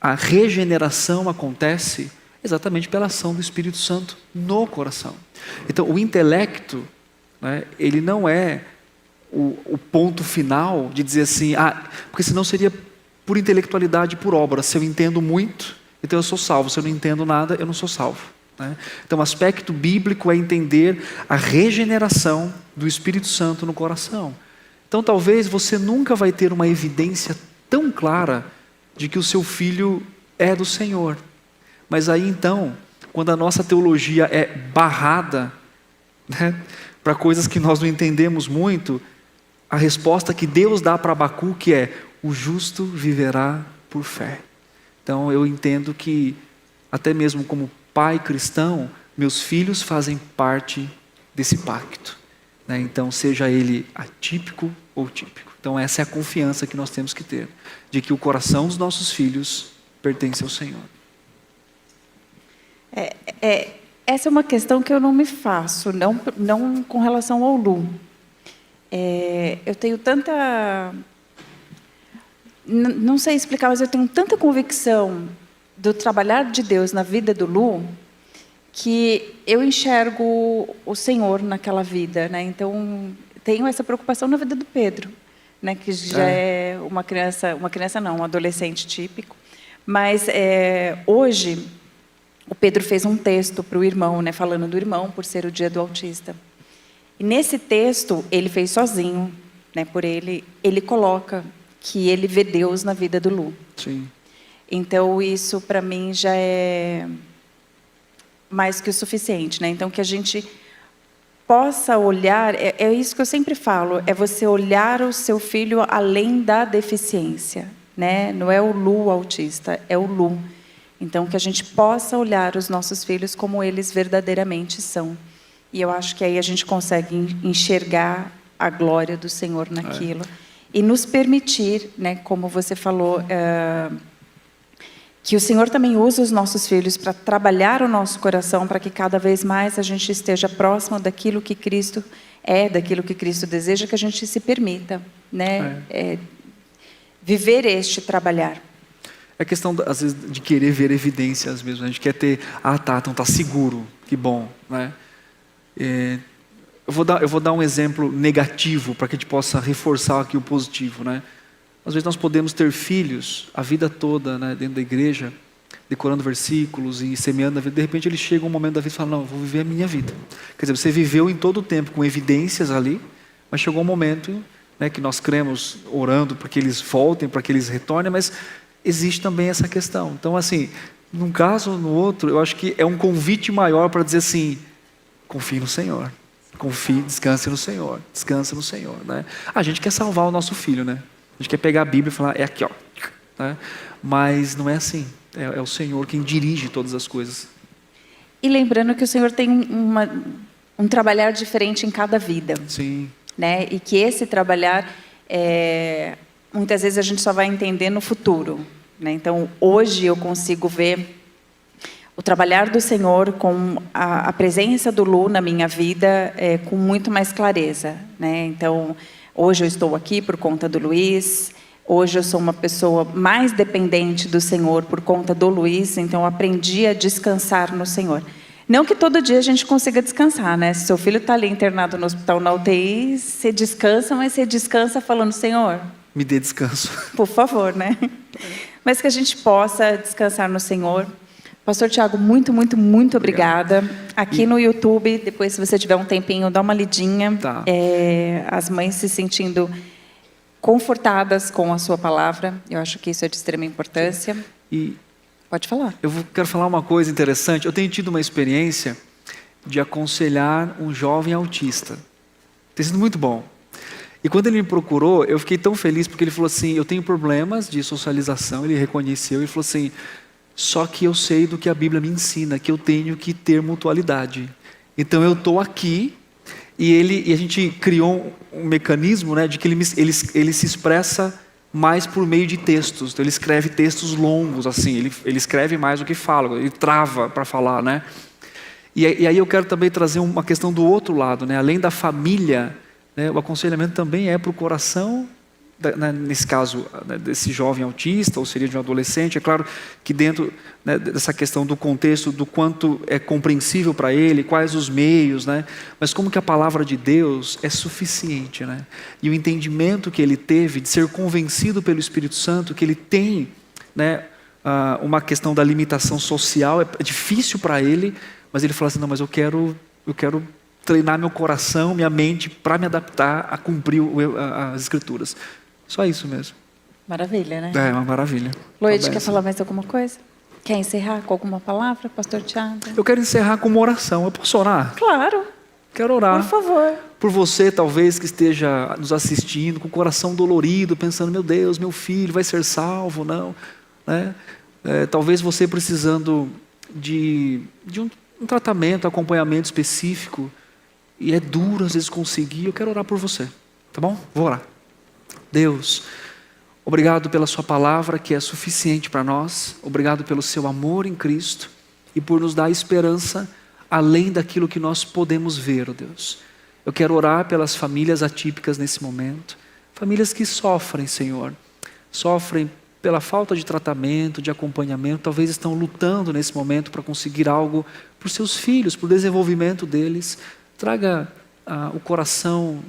a regeneração acontece exatamente pela ação do Espírito Santo no coração. Então, o intelecto, né, ele não é o ponto final de dizer assim, porque senão seria por intelectualidade, por obra. Se eu entendo muito, então eu sou salvo. Se eu não entendo nada, eu não sou salvo, né? Então, o aspecto bíblico é entender a regeneração do Espírito Santo no coração. Então, talvez você nunca vai ter uma evidência tão clara de que o seu filho é do Senhor. Mas aí então, quando a nossa teologia é barrada, né, para coisas que nós não entendemos muito, a resposta que Deus dá para Abacuque é: o justo viverá por fé. Então eu entendo que, até mesmo como pai cristão, meus filhos fazem parte desse pacto, né? Então, seja ele atípico ou típico. Então essa é a confiança que nós temos que ter, de que o coração dos nossos filhos pertence ao Senhor. Essa é uma questão que eu não me faço, não com relação ao Lu. Eu tenho tanta... Não sei explicar, mas eu tenho tanta convicção do trabalhar de Deus na vida do Lu, que eu enxergo o Senhor naquela vida, né? Então, tenho essa preocupação na vida do Pedro, né? Que já é um adolescente típico. Mas hoje, o Pedro fez um texto para o irmão, né? Falando do irmão, por ser o dia do autista. E nesse texto, ele fez sozinho, né? Por ele coloca que ele vê Deus na vida do Lu. Sim. Então, isso para mim já é mais que o suficiente, né? Então, que a gente possa olhar, é isso que eu sempre falo, é você olhar o seu filho além da deficiência, né? Não é o Lu autista, é o Lu. Então, que a gente possa olhar os nossos filhos como eles verdadeiramente são. E eu acho que aí a gente consegue enxergar a glória do Senhor naquilo. E nos permitir, né, como você falou, que o Senhor também usa os nossos filhos para trabalhar o nosso coração, para que cada vez mais a gente esteja próximo daquilo que Cristo daquilo que Cristo deseja, que a gente se permita, né, viver trabalhar. É questão, às vezes, de querer ver evidências mesmo. A gente quer ter, então está seguro, que bom, né? Eu vou dar um exemplo negativo para que a gente possa reforçar aqui o positivo, né? Às vezes nós podemos ter filhos a vida toda, né, dentro da igreja, decorando versículos e semeando a vida. De repente ele chega um momento da vida e fala, não, eu vou viver a minha vida. Quer dizer, você viveu em todo o tempo com evidências ali, mas chegou um momento, né, que nós cremos, orando para que eles voltem, para que eles retornem, mas existe também essa questão. Então, assim, num caso ou no outro, eu acho que é um convite maior para dizer assim, confie no Senhor. Confie, descanse no Senhor. Descanse no Senhor, né? A gente quer salvar o nosso filho, né? A gente quer pegar a Bíblia e falar, é aqui, ó. Né? Mas não é assim. É o Senhor quem dirige todas as coisas. E lembrando que o Senhor tem um trabalhar diferente em cada vida. Sim. Né? E que esse trabalhar, muitas vezes a gente só vai entender no futuro. Né? Então, hoje eu consigo ver o trabalhar do Senhor com a presença do Lu na minha vida com muito mais clareza. Né? Então, hoje eu estou aqui por conta do Luiz, hoje eu sou uma pessoa mais dependente do Senhor por conta do Luiz, então eu aprendi a descansar no Senhor. Não que todo dia a gente consiga descansar, né? Se seu filho está ali internado no hospital na UTI, você descansa, mas você descansa falando, Senhor, me dê descanso. Por favor, né? Mas que a gente possa descansar no Senhor. Pastor Tiago, muito, muito, muito obrigada. Aqui no YouTube, depois se você tiver um tempinho, dá uma lidinha. Tá. As mães se sentindo confortadas com a sua palavra. Eu acho que isso é de extrema importância. E pode falar. Quero falar uma coisa interessante. Eu tenho tido uma experiência de aconselhar um jovem autista. Tem sido muito bom. E quando ele me procurou, eu fiquei tão feliz porque ele falou assim, eu tenho problemas de socialização, ele reconheceu e falou assim, só que eu sei do que a Bíblia me ensina, que eu tenho que ter mutualidade. Então eu estou aqui e a gente criou um mecanismo, né, de que ele se expressa mais por meio de textos. Então ele escreve textos longos, assim, ele escreve mais do que fala, ele trava para falar, né? E aí eu quero também trazer uma questão do outro lado, né? Além da família, né, o aconselhamento também é para o coração, nesse caso, né, desse jovem autista, ou seria de um adolescente. É claro que dentro, né, dessa questão do contexto, do quanto é compreensível para ele, quais os meios, né, mas como que a palavra de Deus é suficiente. Né, e o entendimento que ele teve de ser convencido pelo Espírito Santo, que ele tem, né, uma questão da limitação social, é difícil para ele, mas ele fala assim, não, mas eu quero treinar meu coração, minha mente, para me adaptar a cumprir as Escrituras. Só isso mesmo. Maravilha, né? É uma maravilha. Lloyd, quer falar mais alguma coisa? Quer encerrar com alguma palavra, pastor Tiago? Eu quero encerrar com uma oração. Eu posso orar? Claro. Quero orar. Por favor. Por você, talvez, que esteja nos assistindo, com o coração dolorido, pensando, meu Deus, meu filho vai ser salvo, não. Né? Talvez você precisando de um tratamento, acompanhamento específico, e é duro às vezes conseguir. Eu quero orar por você, tá bom? Vou orar. Deus, obrigado pela sua palavra que é suficiente para nós. Obrigado pelo seu amor em Cristo e por nos dar esperança além daquilo que nós podemos ver, ó Deus. Eu quero orar pelas famílias atípicas nesse momento. Famílias que sofrem, Senhor. Sofrem pela falta de tratamento, de acompanhamento. Talvez estão lutando nesse momento para conseguir algo para os seus filhos, para o desenvolvimento deles. Traga no coração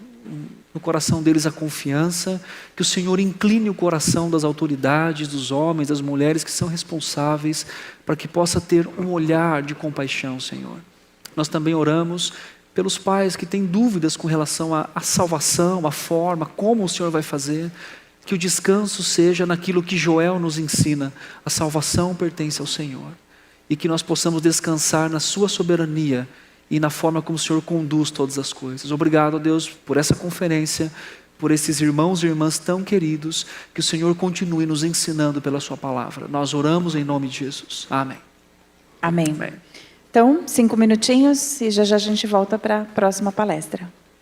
deles a confiança, que o Senhor incline o coração das autoridades, dos homens, das mulheres que são responsáveis, para que possa ter um olhar de compaixão, Senhor. Nós também oramos pelos pais que têm dúvidas com relação à salvação, à forma, como o Senhor vai fazer, que o descanso seja naquilo que Joel nos ensina, a salvação pertence ao Senhor, e que nós possamos descansar na sua soberania, e na forma como o Senhor conduz todas as coisas. Obrigado, Deus, por essa conferência, por esses irmãos e irmãs tão queridos, que o Senhor continue nos ensinando pela sua palavra. Nós oramos em nome de Jesus. Amém. Amém. Então, 5 minutinhos e já a gente volta para a próxima palestra.